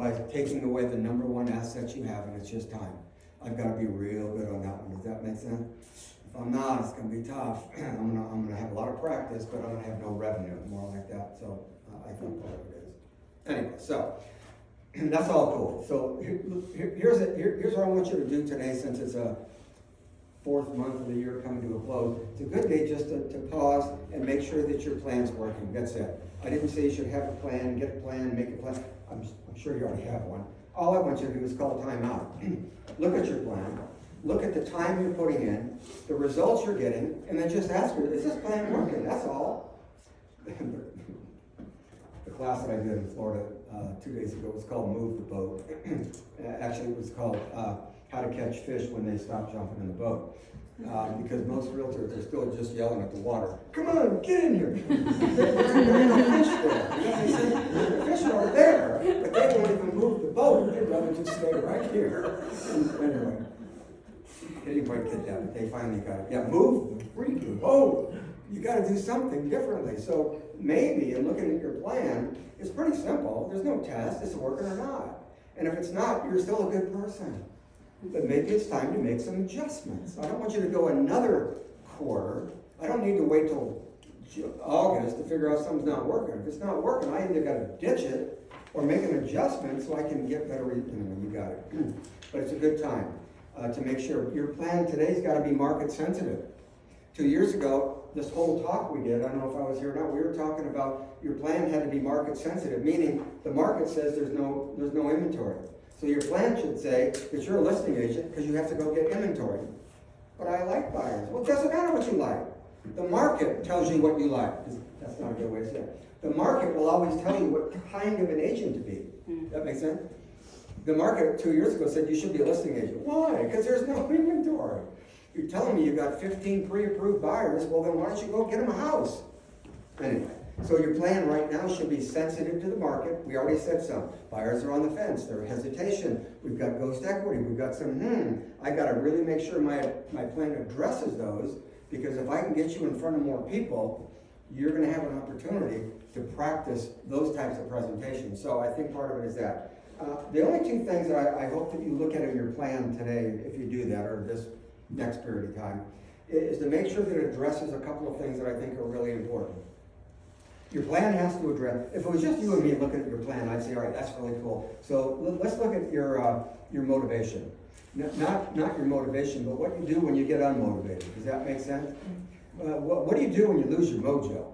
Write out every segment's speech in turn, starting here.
by taking away the number one asset you have, and it's just time. I've got to be real good on that one. Does that make sense? If I'm not, it's going to be tough. I'm gonna have a lot of practice, but I'm going to have no revenue, more like that. So I think part of it is. Anyway, so that's all cool. So here's what I want you to do today, since it's a fourth month of the year coming to a close. It's a good day just to pause and make sure that your plan's working. That's it. I didn't say you should have a plan, get a plan, make a plan. I'm sure you already have one. All I want you to do is call time out. Look at your plan. Look at the time you're putting in, the results you're getting, and then just ask her, is this plan working? That's all. The class that I did in Florida 2 days ago was called Move the Boat. Actually, it was called How to Catch Fish When They Stop Jumping in the Boat. Because most realtors are still just yelling at the water, come on, get in here. There ain't no fish there. The fish are there, but they won't even move the boat. They'd rather just stay right here. Anyway, didn't quite get that, but they finally got it. Yeah, move the freaking boat. You got to do something differently. So maybe in looking at your plan, it's pretty simple. There's no test. Is it working or not? And if it's not, you're still a good person. But maybe it's time to make some adjustments. I don't want you to go another quarter. I don't need to wait till August to figure out something's not working. If it's not working, I either got to ditch it or make an adjustment so I can get better. You got it. But it's a good time to make sure your plan today's got to be market sensitive. 2 years ago, this whole talk we did, I don't know if I was here or not, we were talking about your plan had to be market sensitive, meaning the market says there's no inventory. So your plan should say that you're a listing agent because you have to go get inventory. But I like buyers. Well, it doesn't matter what you like. The market tells you what you like. That's not a good way to say it. The market will always tell you what kind of an agent to be. That makes sense? The market 2 years ago said you should be a listing agent. Why? Because there's no inventory. You're telling me you got 15 pre-approved buyers. Well, then why don't you go get them a house? Anyway. So your plan right now should be sensitive to the market. We already said some. Buyers are on the fence. They're hesitation. We've got ghost equity. We've got some, I got to really make sure my plan addresses those, because if I can get you in front of more people, you're going to have an opportunity to practice those types of presentations. So I think part of it is that. The only two things that I hope that you look at in your plan today, if you do that, or this next period of time, is to make sure that it addresses a couple of things that I think are really important. Your plan has to address, if it was just you and me looking at your plan, I'd say, all right, that's really cool. So let's look at your motivation. Not your motivation, but what you do when you get unmotivated. Does that make sense? What do you do when you lose your mojo?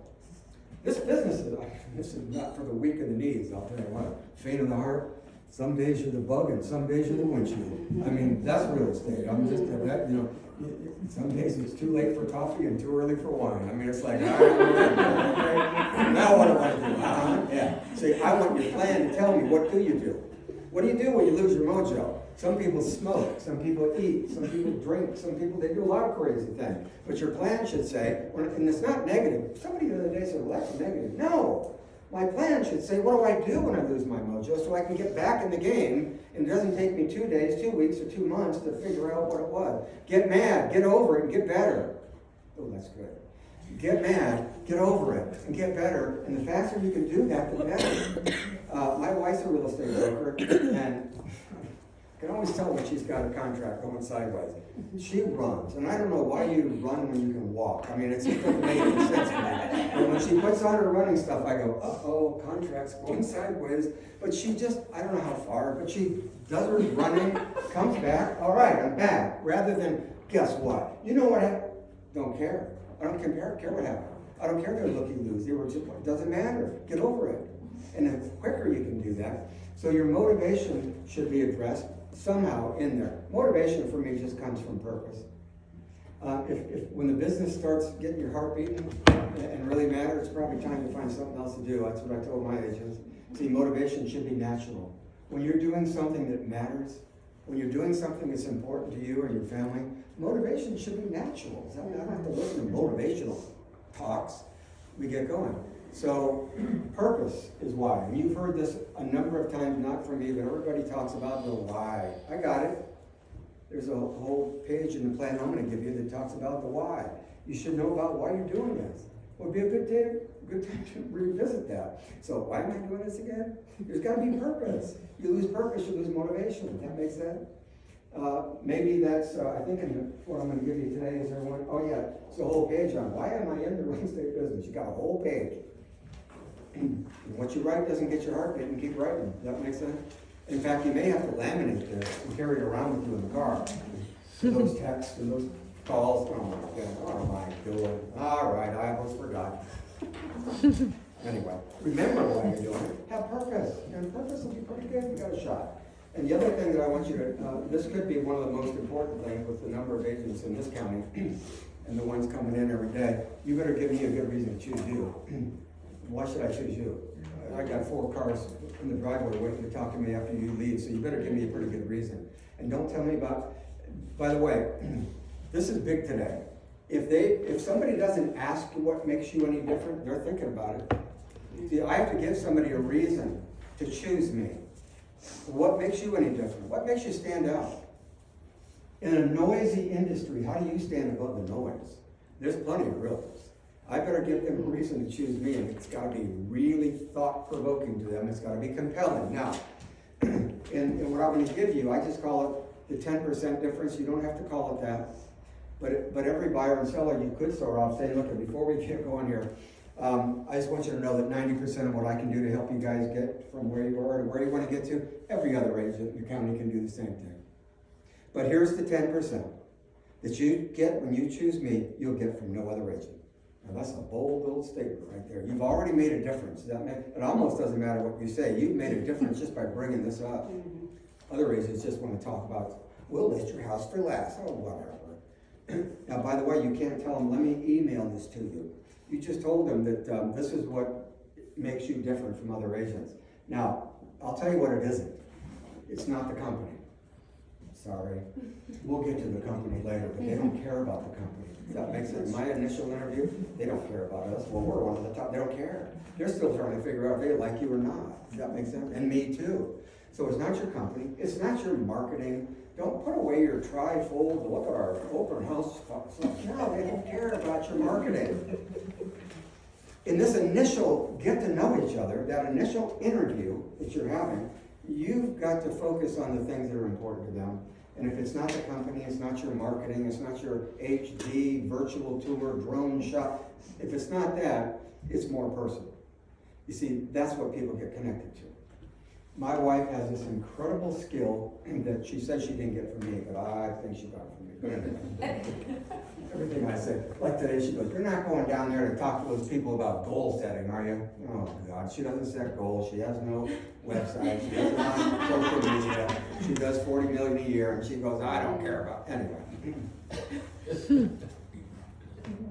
This business is not for the weak in the knees, I'll tell you what. Faint of the heart, some days you're the bug and some days you're the windshield. I mean, that's real estate. I'm just, some days it's too late for coffee and too early for wine. I mean, it's like, all right, now what do I do? Yeah. See, I want your plan to tell me, what do you do? What do you do when you lose your mojo? Some people smoke, some people eat, some people drink, some people, they do a lot of crazy things. But your plan should say, and it's not negative. Somebody the other day said, well, that's negative. No. My plan should say, what do I do when I lose my mojo so I can get back in the game, and it doesn't take me 2 days, 2 weeks, or 2 months to figure out what it was. Get mad, get over it, and get better. Oh, that's good. Get mad, get over it, and get better. And the faster you can do that, the better. My wife's a real estate broker, and I can always tell when she's got a contract going sideways. She runs, and I don't know why you run when you can walk. I mean, it just doesn't make any sense to me. And when she puts on her running stuff, I go, uh-oh, contract's going sideways. But she just, I don't know how far, but she does her running, comes back, all right, I'm back. Rather than, guess what? You know what happened? Don't care. I don't care what happened. I don't care they're looky-loos. It doesn't matter. Get over it. And the quicker you can do that. So your motivation should be addressed somehow in there. Motivation for me just comes from purpose. If when the business starts getting your heart beating and really matters, it's probably time to find something else to do. That's what I told my agents. See, motivation should be natural. When you're doing something that matters, when you're doing something that's important to you or your family, motivation should be natural. I don't have to listen to motivational talks. We get going. So purpose is why. And you've heard this a number of times, not from me, but everybody talks about the why. I got it. There's a whole page in the plan I'm going to give you that talks about the why. You should know about why you're doing this. It would be a good day to good time to revisit that. So why am I doing this again? There's got to be purpose. You lose purpose, you lose motivation. That makes sense? Maybe that's, I think what I'm going to give you today is everyone, oh yeah, it's a whole page on why am I in the real estate business? You got a whole page. And what you write doesn't get your heart beating, keep writing. Does that make sense? In fact, you may have to laminate this and carry it around with you in the car. Those texts and those calls, oh my God, what am I doing? All right, I almost forgot. Anyway, remember why you're doing it. Have purpose. And purpose will be pretty good. You got a shot. And the other thing that I want you to, this could be one of the most important things with the number of agents in this county and the ones coming in every day. You better give me a good reason to choose you. Why should I choose you? I got 4 cars in the driveway waiting to talk to me after you leave, so you better give me a pretty good reason. And don't tell me about, by the way, this is big today. If somebody doesn't ask you what makes you any different, they're thinking about it. See, I have to give somebody a reason to choose me. What makes you any different? What makes you stand out? In a noisy industry, how do you stand above the noise? There's plenty of realtors. I better give them a reason to choose me, and it's got to be really thought-provoking to them. It's got to be compelling. Now, and what I'm going to give you, I just call it the 10% difference. You don't have to call it that. But every buyer and seller, you could start off saying, look, before we get going here, I just want you to know that 90% of what I can do to help you guys get from where you are to where you want to get to, every other agent in the county can do the same thing. But here's the 10% that you get when you choose me, you'll get from no other agent. Now that's a bold statement right there. You've already made a difference. It almost doesn't matter what you say. You've made a difference just by bringing this up. Other agents just want to talk about, we'll list your house for less. Oh, whatever. Now, by the way, you can't tell them, let me email this to you. You just told them that this is what makes you different from other agents. Now, I'll tell you what it isn't. It's not the company. Sorry. We'll get to the company later, but they don't care about the company. Does that make sense? My initial interview, they don't care about us. Well, we're one of the top. They don't care. They're still trying to figure out if they like you or not. Does that make sense? And me too. So it's not your company. It's not your marketing. Don't put away your trifold. Look at our open house stuff. No, they don't care about your marketing. In this initial get to know each other, that initial interview that you're having, you've got to focus on the things that are important to them. And if it's not the company, it's not your marketing, it's not your HD, virtual tour, drone shot, if it's not that, it's more personal. You see, that's what people get connected to. My wife has this incredible skill that she said she didn't get from me, but I think she got from me. But anyway, everything I say, like today, she goes, you're not going down there to talk to those people about goal setting, are you? Oh God, she doesn't set goals. She has no website. She doesn't have social media. She does 40 million a year, and she goes, I don't care about anyway.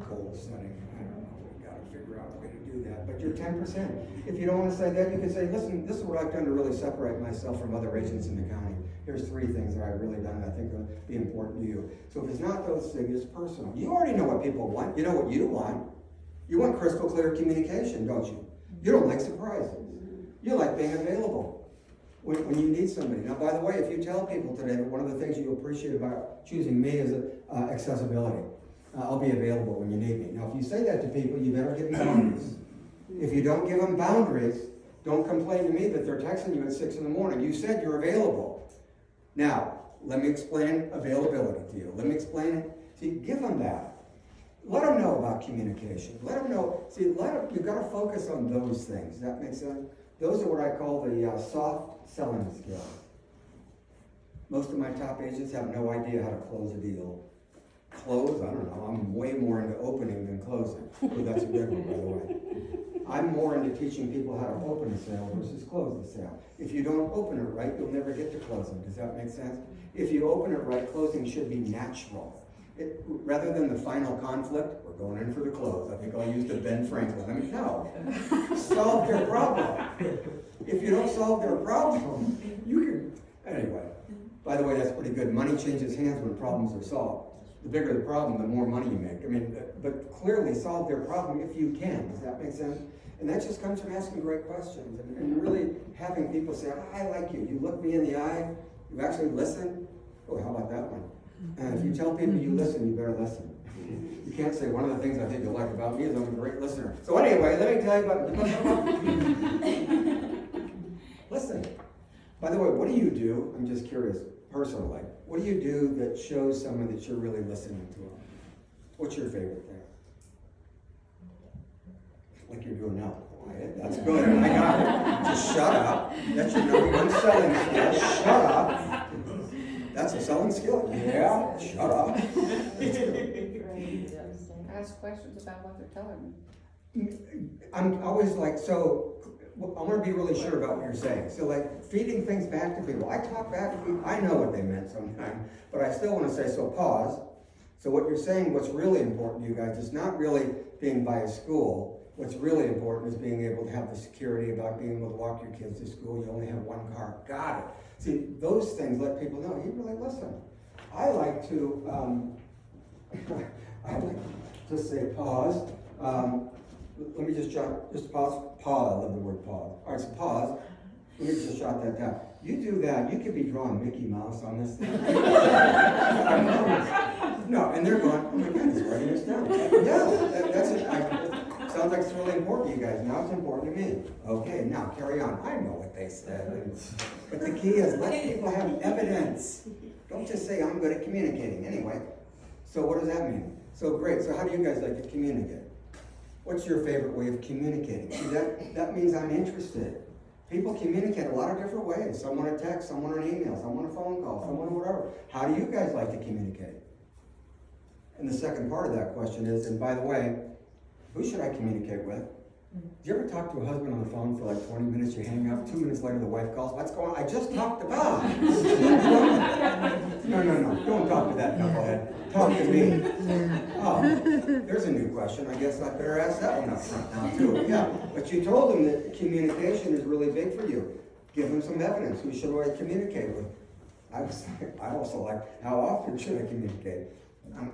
Goal setting. I don't know. We got to figure out a way to do that. But you're 10%. If you don't want to say that, you can say, listen, this is what I've done to really separate myself from other agents in the county. Here's 3 things that I've really done that I think will be important to you. So if it's not those things, it's personal. You already know what people want. You know what you want. You want crystal clear communication, don't you? You don't like surprises. You like being available when you need somebody. Now, by the way, if you tell people today that one of the things you appreciate about choosing me is accessibility. I'll be available when you need me. Now, if you say that to people, you better give them boundaries. If you don't give them boundaries, don't complain to me that they're texting you at 6 in the morning. You said you're available. Now, let me explain availability to you. Let me explain it. See, give them that. Let them know about communication. Let them know. See, you've got to focus on those things. Does that make sense? Those are what I call the soft selling skills. Most of my top agents have no idea how to close a deal. Close? I don't know. I'm way more into opening than closing. Oh, that's a good one, by the way. I'm more into teaching people how to open a sale versus close the sale. If you don't open it right, you'll never get to closing. Does that make sense? If you open it right, closing should be natural. Rather than the final conflict, we're going in for the close. I think I'll use the Ben Franklin. I mean, no. Solve their problem. If you don't solve their problem, you can... Anyway, by the way, that's pretty good. Money changes hands when problems are solved. The bigger the problem, the more money you make. I mean, but clearly solve their problem if you can. Does that make sense? And that just comes from asking great questions and really having people say, I like you. You look me in the eye. You actually listen. Oh, how about that one? And if you tell people you listen, you better listen. You can't say, one of the things I think you'll like about me is I'm a great listener. So anyway, let me tell you about listen. By the way, what do you do? I'm just curious, personally. What do you do that shows someone that you're really listening to them? What's your favorite thing? Like you're doing now. Quiet. That's good. I got it. Just shut up. That's your number one selling skill. Shut up. That's a selling skill. Yeah. Shut up. Ask questions about what they're telling me. I'm always like, so I want to be really sure about what you're saying. So like feeding things back to people. I talk back to people. I know what they meant sometimes, but I still want to say, so pause. So what you're saying, what's really important to you guys, is not really being by a school. What's really important is being able to have the security about being able to walk your kids to school. You only have one car. Got it. See, those things let people know, you really listen. I like to, just say pause. Let me just pause. Pause. I love the word pause. All right, so pause. Let me just jot that down. You do that, you could be drawing Mickey Mouse on this thing. No, and they're going, oh my God, he's writing this down. Yeah, that's it. Sounds like it's really important to you guys. Now it's important to me. Okay, now carry on. I know what they said. But the key is let people have evidence. Don't just say, I'm good at communicating. Anyway, so what does that mean? So great. So how do you guys like to communicate? What's your favorite way of communicating? See, that means I'm interested. People communicate a lot of different ways. Some want a text, some want an email, some want a phone call, some want whatever. How do you guys like to communicate? And the second part of that question is, and by the way, who should I communicate with? Do you ever talk to a husband on the phone for like 20 minutes, you hang up, 2 minutes later the wife calls, what's going on? I just talked about. No, don't talk to that knucklehead. Talk to me. Oh, there's a new question. I guess I better ask that one up front now too. Yeah, but you told him that communication is really big for you. Give him some evidence. Who should I communicate with? I also like, how often should I communicate?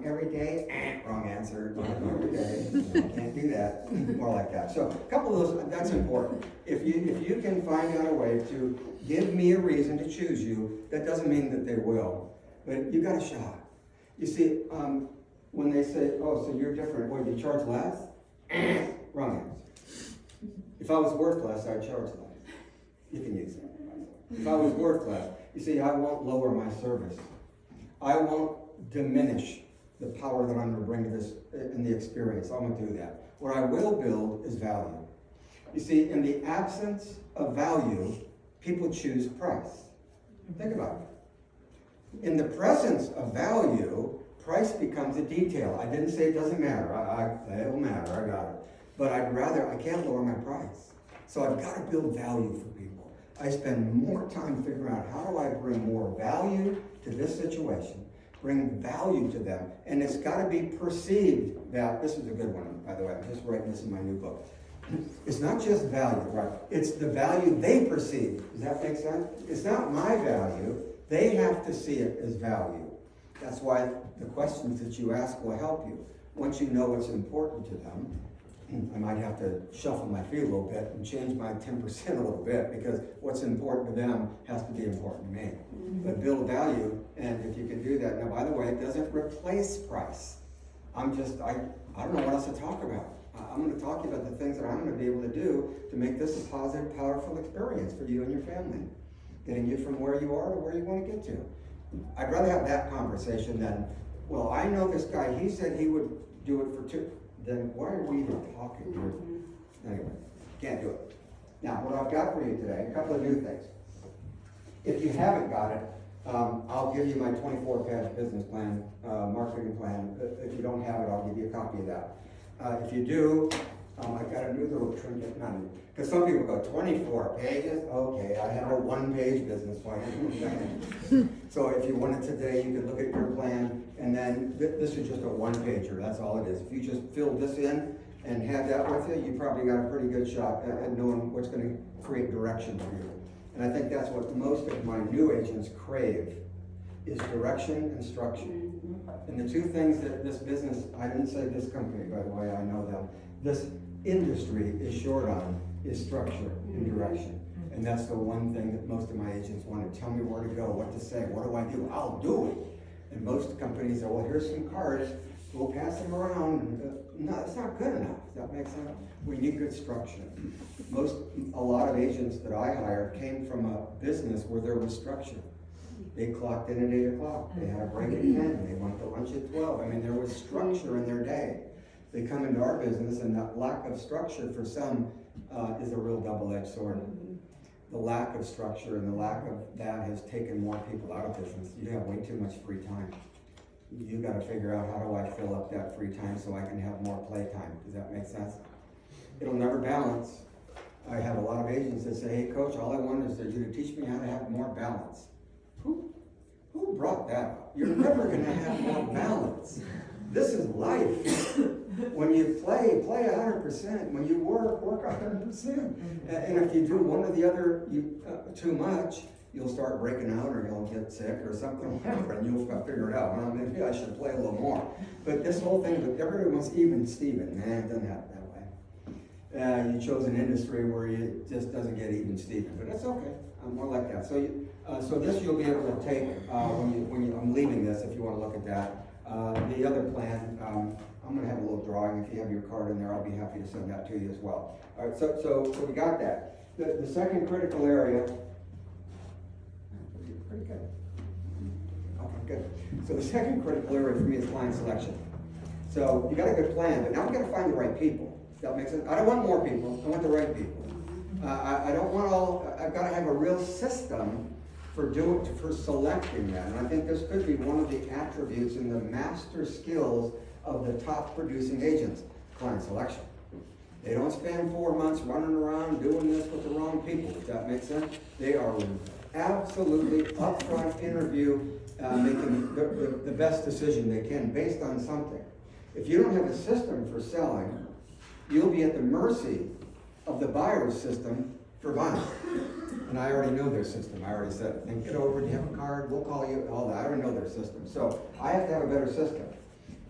Every day, wrong answer. Every day, can't do that. More like that. So a couple of those, that's important. If you can find out a way to give me a reason to choose you, that doesn't mean that they will, but you got a shot. You see, when they say, oh, so you're different, what, you charge less? Wrong answer. If I was worth less, I'd charge less. You can use that. If I was worth less, you see, I won't lower my service. I won't diminish the power that I'm going to bring to this in the experience. I won't do that. What I will build is value. You see, in the absence of value, people choose price. Think about it. In the presence of value, price becomes a detail. I didn't say it doesn't matter. It'll matter. I got it. But I can't lower my price. So I've got to build value for people. I spend more time figuring out how do I bring more value to this situation. Bring value to them, and it's got to be perceived that, this is a good one, by the way, I'm just writing this in my new book. It's not just value, right? It's the value they perceive. Does that make sense? It's not my value. They have to see it as value. That's why the questions that you ask will help you. Once you know what's important to them, I might have to shuffle my feet a little bit and change my 10% a little bit, because what's important to them has to be important to me. But build value, and if you can do that, now by the way, it doesn't replace price. I don't know what else to talk about. I'm going to talk to you about the things that I'm going to be able to do to make this a positive, powerful experience for you and your family. Getting you from where you are to where you want to get to. I'd rather have that conversation than, well, I know this guy, he said he would do it for two. Then why are we even talking here? Anyway, can't do it. Now, what I've got for you today, a couple of new things. If you haven't got it, I'll give you my 24-page business plan, marketing plan. If you don't have it, I'll give you a copy of that. If you do, I've got a new little trinket, because some people go, 24 pages? Okay, I have a one-page business plan. So if you want it today, you can look at your plan, and then this is just a one-pager, that's all it is. If you just fill this in and have that with you, you probably got a pretty good shot at knowing what's going to create direction for you. And I think that's what most of my new agents crave, is direction and structure. And the two things that this business, I didn't say this company, by the way, I know them, this industry is short on is structure and direction. And that's the one thing that most of my agents want to tell me where to go, what to say, what do I do? I'll do it. And most companies say, well, here's some cards, we'll pass them around. No, that's not good enough. Does that make sense? We need good structure. A lot of agents that I hired came from a business where there was structure. They clocked in at 8 o'clock. They had a break at 10. They went to lunch at 12. I mean, there was structure in their day. They come into our business, and that lack of structure for some is a real double-edged sword. The lack of structure and the lack of that has taken more people out of business. You have way too much free time. You got to figure out, how do I fill up that free time so I can have more play time? Does that make sense? It'll never balance. I have a lot of agents that say, hey coach, all I want is you to teach me how to have more balance. Who brought that up? You're never going to have more balance. This is life. When you play 100%. When you work 100%. And if you do one or the other too much, you'll start breaking out, or you'll get sick, or something will happen. You'll figure it out. Well, maybe I should play a little more. But this whole thing, everybody wants even Steven. Man, it doesn't happen that way. You chose an industry where it just doesn't get even Steven, but that's okay. I'm more like that. So this you'll be able to take I'm leaving this if you want to look at that. The other plan, I'm going to have a little drawing. If you have your card in there, I'll be happy to send that to you as well. All right, so we got that. The second critical area. Pretty good. Okay, good. So the second critical area for me is client selection. So you got a good plan, but now we got to find the right people. Does that make sense? I don't want more people. I want the right people. I don't want I've got to have a real system for selecting them. And I think this could be one of the attributes in the master skills of the top producing agents, client selection. They don't spend 4 months running around doing this with the wrong people. Does that make sense? They are absolutely upfront interview, making the best decision they can based on something. If you don't have a system for selling, you'll be at the mercy of the buyer's system for buying. And I already know their system. I already said, think it over, do you have a card? We'll call you, all that. I already know their system. So I have to have a better system.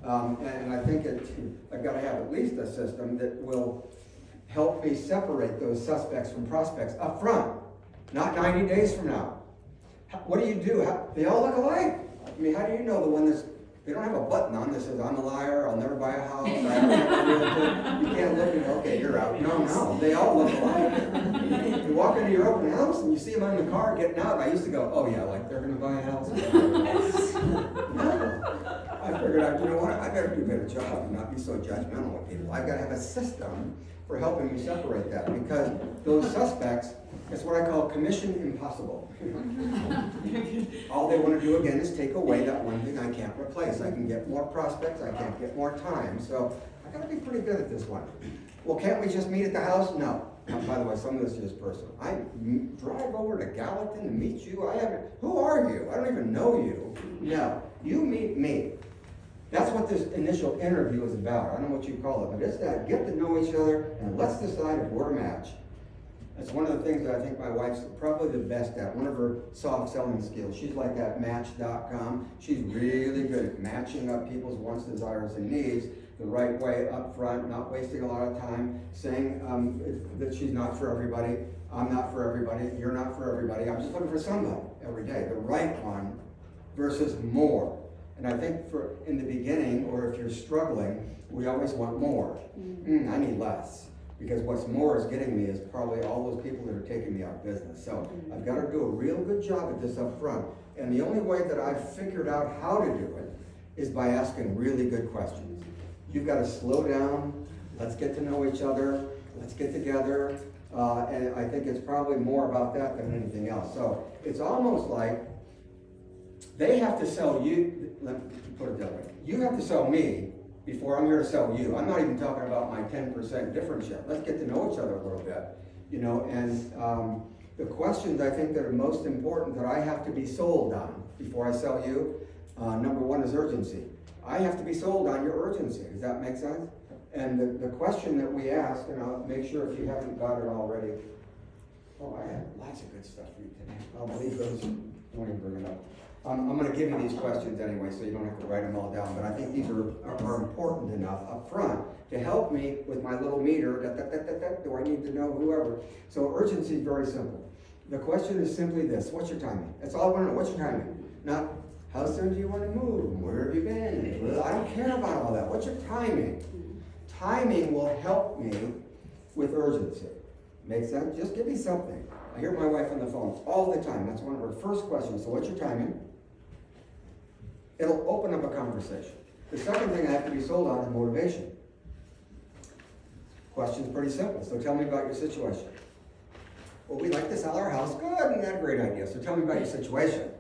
And I think I've got to have at least a system that will help me separate those suspects from prospects up front, not 90 days from now. What do? They all look alike. I mean, how do you know the one they don't have a button on that says, I'm a liar, I'll never buy a house, I don't have a realtor. You can't look and go, okay, you're out. No, they all look alike. You walk into your open house and you see them on the car getting out. I used to go, oh yeah, like they're going to buy a house. No. I figured out, you know what, I better do a better job and not be so judgmental with people. I've got to have a system for helping me separate that, because those suspects, it's what I call commission impossible. All they want to do again is take away that one thing I can't replace. I can get more prospects, I can't get more time. So I got to be pretty good at this one. Well, can't we just meet at the house? No. By the way, some of this is personal. I drive over to Gallatin to meet you. Who are you? I don't even know you. No, you meet me. That's what this initial interview is about. I don't know what you call it, but it's that get to know each other and let's decide if we're a match. That's one of the things that I think my wife's probably the best at, one of her soft selling skills. She's like that Match.com. She's really good at matching up people's wants, desires, and needs the right way up front, not wasting a lot of time, saying that she's not for everybody, I'm not for everybody, you're not for everybody. I'm just looking for somebody every day, the right one versus more. And I think in the beginning, or if you're struggling, we always want more. I need less. Because what's more is getting me is probably all those people that are taking me out of business. So I've got to do a real good job at this up front. And the only way that I've figured out how to do it is by asking really good questions. You've got to slow down. Let's get to know each other. Let's get together. And I think it's probably more about that than anything else. So it's almost like they have to sell you. Let me put it that way. You have to sell me before I'm here to sell you. I'm not even talking about my 10% difference yet. Let's get to know each other a little bit, and the questions I think that are most important that I have to be sold on before I sell you, number one is urgency. I have to be sold on your urgency. Does that make sense? And the question that we ask, and I'll make sure if you haven't got it already. Oh, I have lots of good stuff for you today. I'll leave those, don't even bring it up. I'm going to give you these questions anyway, so you don't have to write them all down, but I think these are important enough up front to help me with my little meter. Do I need to know whoever? So urgency is very simple. The question is simply this: what's your timing? That's all I want to know. What's your timing? Not How soon do you want to move? Where have you been? Well, I don't care about all that. What's your timing? Timing will help me with urgency. Make sense? Just give me something. I hear my wife on the phone all the time. That's one of her first questions. So what's your timing? It'll open up a conversation. The second thing I have to be sold on is motivation. Question's pretty simple. So tell me about your situation. Well, we'd like to sell our house. Good, and that's a great idea. So tell me about your situation.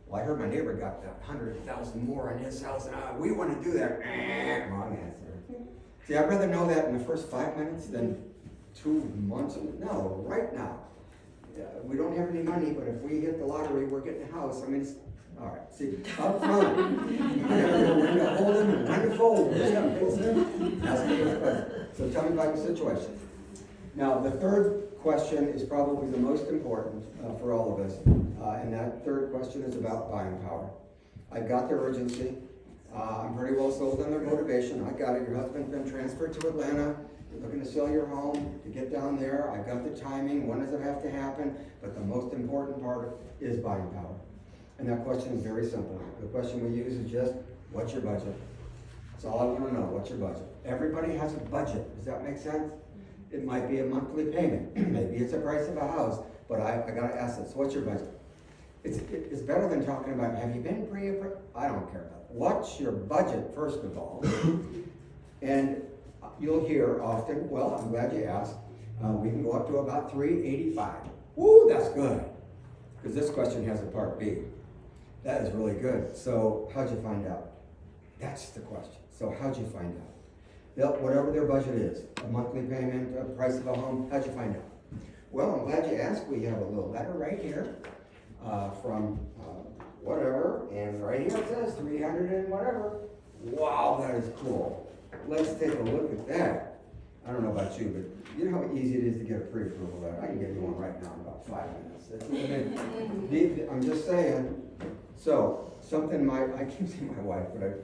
Well, I heard my neighbor got that 100,000 more on his house, and we want to do that. Wrong answer. See, I'd rather know that in the first 5 minutes than 2 months. No, right now. We don't have any money, but if we hit the lottery, we're getting a house. I mean, it's, all right. See, up front, you gotta know when to hold them and when to fold them. That's the first question. So tell me about your situation. Now, the third question is probably the most important for all of us, and that third question is about buying power. I've got their urgency. I'm pretty well sold on their motivation. I got it. Your husband's been transferred to Atlanta. You're looking to sell your home, to get down there. I've got the timing. When does it have to happen? But the most important part is buying power. And that question is very simple. The question we use is just, what's your budget? That's all I want to know. What's your budget? Everybody has a budget. Does that make sense? It might be a monthly payment. Maybe it's the price of a house. But I got to ask this. What's your budget? It's better than talking about, have you been pre-approved? I don't care about it. What's your budget, first of all? And you'll hear often, well, I'm glad you asked. We can go up to about $385. Woo, that's good. Because this question has a part B. That is really good. So how'd you find out? That's the question. So how'd you find out? Whatever their budget is, a monthly payment, a price of a home, how'd you find out? Well, I'm glad you asked. We have a little letter right here from whatever, and right here it says 300 and whatever. Wow, that is cool. Let's take a look at that. I don't know about you, but you know how easy it is to get a pre-approval letter. I can get you one right now in about 5 minutes. I'm just saying. So, I keep saying my wife, but I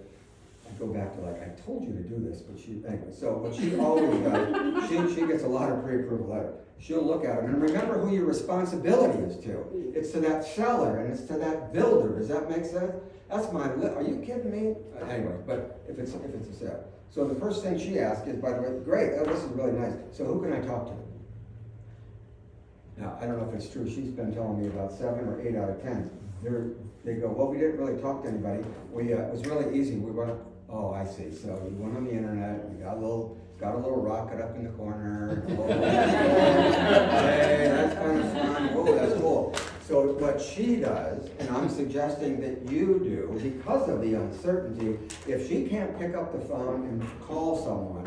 go back to like, I told you to do this, but anyway, so what she always does, she gets a lot of pre-approval letter. She'll look at them, and remember who your responsibility is to. It's to that seller, and it's to that builder. Does that make sense? That's are you kidding me? Anyway, but if it's a sale. So the first thing she asks is, by the way, great, this is really nice. So who can I talk to? Now, I don't know if it's true. She's been telling me about 7 or 8 out of 10. They go, well, we didn't really talk to anybody. It was really easy. We went, oh, I see. So you went on the internet. You got a little rocket up in the corner. Hey, that's kind of fun. Oh, that's cool. So what she does, and I'm suggesting that you do, because of the uncertainty, if she can't pick up the phone and call someone,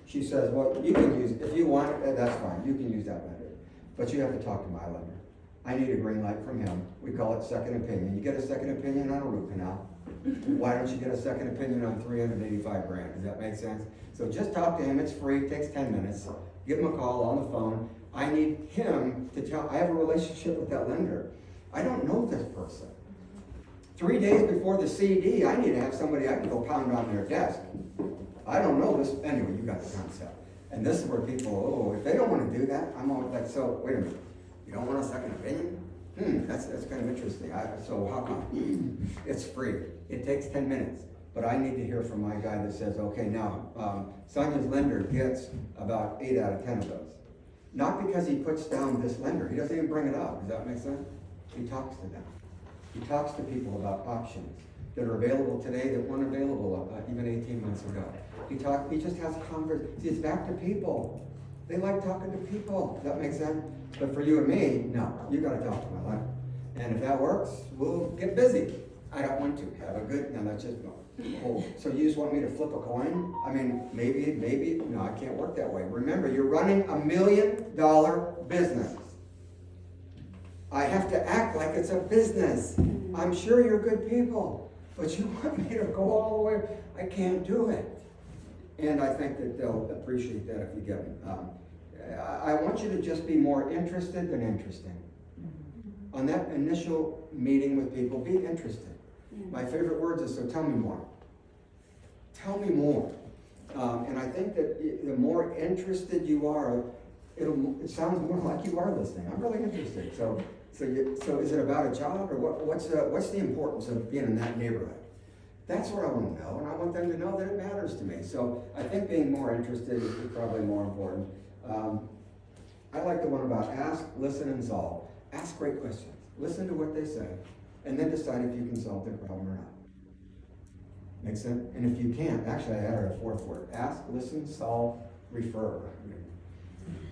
she says, well, you can use, if you want it, that's fine. You can use that lender. But you have to talk to my lender. I need a green light from him. We call it second opinion. You get a second opinion on a root canal. Why don't you get a second opinion on $385,000? Does that make sense? So just talk to him. It's free. It takes 10 minutes. Give him a call on the phone. I need him to tell. I have a relationship with that lender. I don't know this person. 3 days before the CD, I need to have somebody I can go pound on their desk. I don't know this. Anyway, you got the concept. And this is where people, if they don't want to do that, I'm always like, so wait a minute. You don't want a second opinion? That's kind of interesting. So how come? It's free. It takes 10 minutes. But I need to hear from my guy that says, okay, now, Sonia's lender gets about 8 out of 10 of those. Not because he puts down this lender. He doesn't even bring it up. Does that make sense? He talks to them. He talks to people about options that are available today that weren't available even 18 months ago. He just has a conversation. See, it's back to people. They like talking to people. Does that make sense? But for you and me, no. You got to talk to my lender. And if that works, we'll get busy. I don't want to. Have a good, no, that's just, no. Oh, so you just want me to flip a coin? I mean, maybe, no, I can't work that way. Remember, you're running $1 million business. I have to act like it's a business. I'm sure you're good people, but you want me to go all the way? I can't do it. And I think that they'll appreciate that if you get it. I want you to just be more interested than interesting. On that initial meeting with people, be interested. My favorite words is, so tell me more. Tell me more. And I think that the more interested you are, it sounds more like you are listening. I'm really interested. So is it about a job, or what's the importance of being in that neighborhood? That's what I want to know, and I want them to know that it matters to me. So I think being more interested is probably more important. I like the one about ask, listen, and solve. Ask great questions. Listen to what they say, and then decide if you can solve their problem or not. Make sense? And if you can't, actually I added a fourth word. Ask, listen, solve, refer.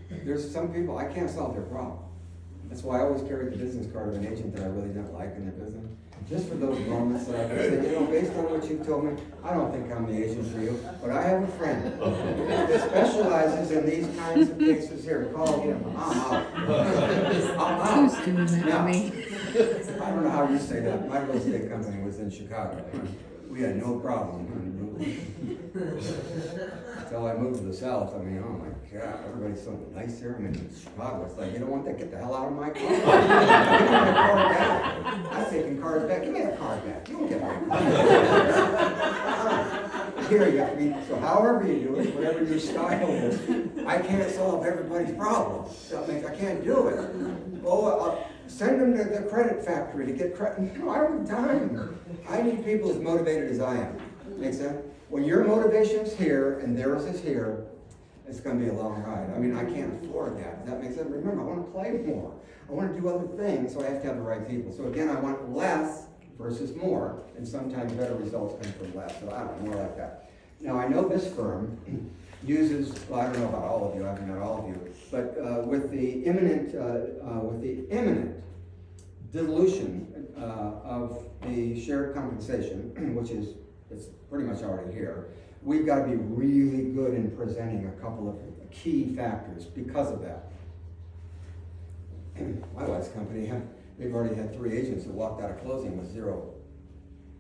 There's some people, I can't solve their problem. That's why I always carry the business card of an agent that I really don't like in the business. Just for those moments that I can say, based on what you told me, I don't think I'm the agent for you, but I have a friend that specializes in these kinds of cases here. Call him. I'm out. I'm out. Who's doing that to me? I don't know how you say that. My real estate company was in Chicago. We had no problem. Until I moved to the South, I mean, oh my God, everybody's so nice here. I mean, in Chicago, it's like, you don't want that, get the hell out of my car. Give me my car back. I'm taking cars back. Give me that car back. You don't get my car. Here you have to be, so however you do it, whatever your style is, I can't solve everybody's problems. So I can't do it. Oh, send them to the credit factory to get credit. No, I don't have time. I need people as motivated as I am. Make sense? When your motivation's here and theirs is here, it's going to be a long ride. I mean, I can't afford that. Does that make sense? Remember, I want to play more. I want to do other things, so I have to have the right people. So again, I want less versus more, and sometimes better results come from less. So I don't know, more like that. Now, I know this firm uses, well, I don't know about all of you, I haven't met all of you, but with the imminent dissolution of the shared compensation, which is it's pretty much already here, we've got to be really good in presenting a couple of key factors because of that. My wife's company, they've already had 3 agents that walked out of closing with zero.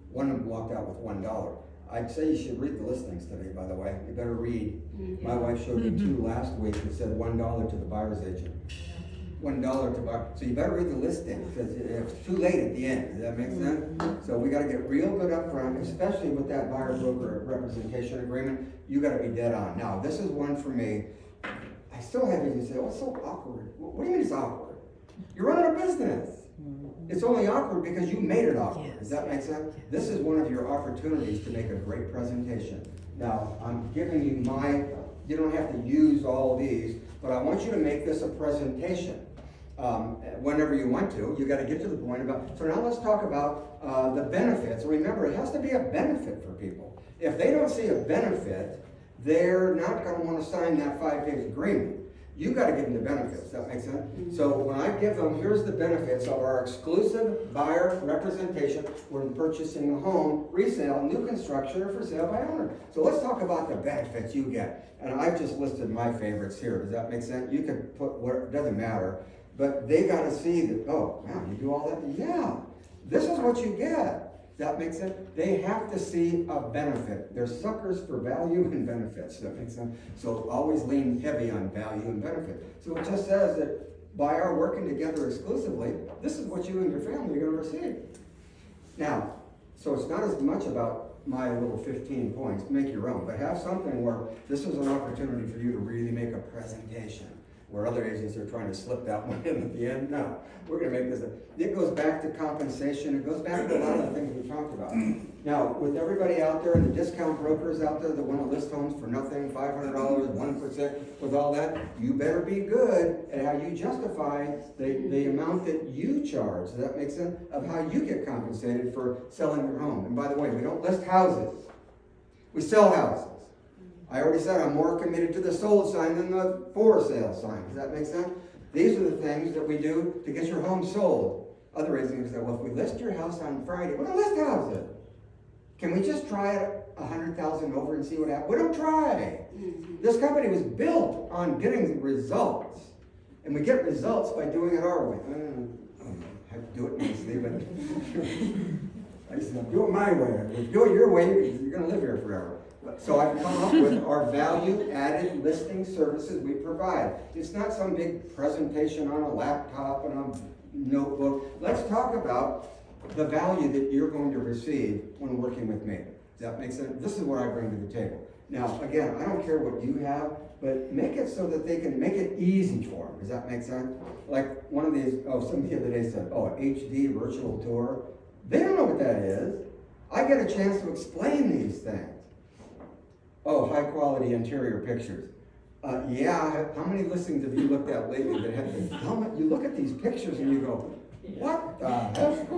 One of them walked out with $1. I'd say you should read the listings today, by the way. You better read. My wife showed me 2 last week that said $1 to the buyer's agent. $1 to buy. So you better read the listing because it's too late at the end. Does that make sense? So we got to get real good up front, especially with that buyer broker representation agreement. You got to be dead on. Now, this is one for me. I still have agents say, "Oh, it's so awkward." What do you mean it's awkward? You're running a business. It's only awkward because you made it awkward. Yes. Does that make sense? This is one of your opportunities to make a great presentation. Now, I'm giving you you don't have to use all these, but I want you to make this a presentation. Whenever you want to, you got to get to the point about, so now let's talk about the benefits. Remember, it has to be a benefit for people. If they don't see a benefit, they're not going to want to sign that 5-page agreement. You got to give them the benefits. That makes sense? Mm-hmm. So when I give them, here's the benefits of our exclusive buyer representation when purchasing a home, resale, new construction, or for sale by owner. So let's talk about the benefits you get. And I've just listed my favorites here. Does that make sense? You can put what, it doesn't matter. But they got to see that, oh, wow, you do all that? Yeah, this is what you get. Does that make sense? They have to see a benefit. They're suckers for value and benefits. Does that make sense? So always lean heavy on value and benefit. So it just says that by our working together exclusively, this is what you and your family are going to receive. Now, so it's not as much about my little 15 points, make your own, but have something where this is an opportunity for you to really make a presentation. Where other agents are trying to slip that one in at the end. No, we're going to make this. It goes back to compensation. It goes back to a lot of the things we talked about. Now, with everybody out there and the discount brokers out there that want to list homes for nothing, $500, 1%, with all that, you better be good at how you justify the amount that you charge. Does that make sense? Of how you get compensated for selling your home. And by the way, we don't list houses. We sell houses. I already said I'm more committed to the sold sign than the for sale sign. Does that make sense? These are the things that we do to get your home sold. Other reasons that, well, if we list your house on Friday, we don't list houses. Can we just try it 100,000 over and see what happens? We don't try. Mm-hmm. This company was built on getting results. And we get results by doing it our way. I have to do it nicely, but I said, do it my way. If you do it your way, you're going to live here forever. So I've come up with our value-added listing services we provide. It's not some big presentation on a laptop and a notebook. Let's talk about the value that you're going to receive when working with me. Does that make sense? This is what I bring to the table. Now, again, I don't care what you have, but make it so that they can make it easy for them. Does that make sense? Like one of these, somebody the other day said, HD virtual tour. They don't know what that is. I get a chance to explain these things. High quality interior pictures. How many listings have you looked at lately that have been dumb? You look at these pictures and you go, what the heck?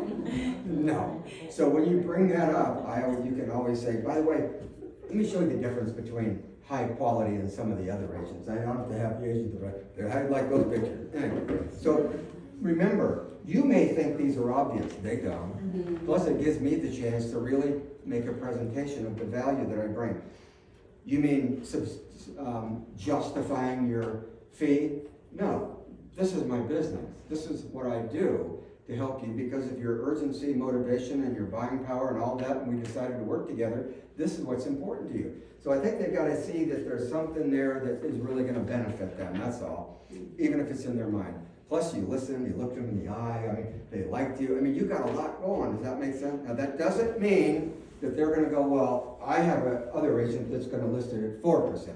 No. So when you bring that up, you can always say, by the way, let me show you the difference between high quality and some of the other agents. I don't have to have the agent, but I like those pictures. Anyway, so remember, you may think these are obvious. They don't. Plus it gives me the chance to really make a presentation of the value that I bring. You mean justifying your fee? No, this is my business. This is what I do to help you because of your urgency, motivation, and your buying power and all that, and we decided to work together. This is what's important to you. So I think they've got to see that there's something there that is really going to benefit them, that's all, even if it's in their mind. Plus you listen, you look them in the eye, they liked you. You got a lot going, does that make sense? Now that doesn't mean that they're going to go, well, I have another agent that's going to list it at 4%.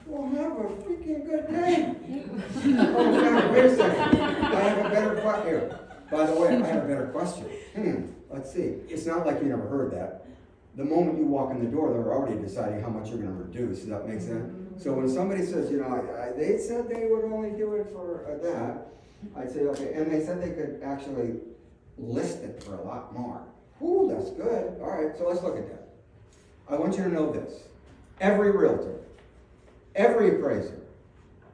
Well, have a freaking good day. Wait a second. I have a better question here. By the way, I have a better question. Let's see. It's not like you never heard that. The moment you walk in the door, they're already deciding how much you're going to reduce. Does that make sense? So when somebody says, they said they would only do it for that, I'd say, okay. And they said they could actually list it for a lot more. Ooh, that's good. All right, so let's look at that. I want you to know this. Every realtor, every appraiser,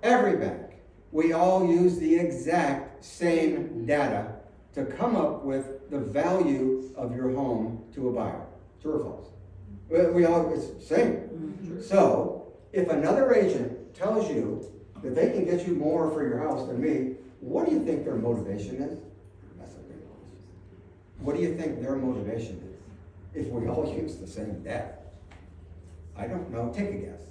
every bank, we all use the exact same data to come up with the value of your home to a buyer. True or false? It's the same. So, if another agent tells you that they can get you more for your house than me, what do you think their motivation is? That's a good question. What do you think their motivation is? If we all use the same data. I don't know. Take a guess.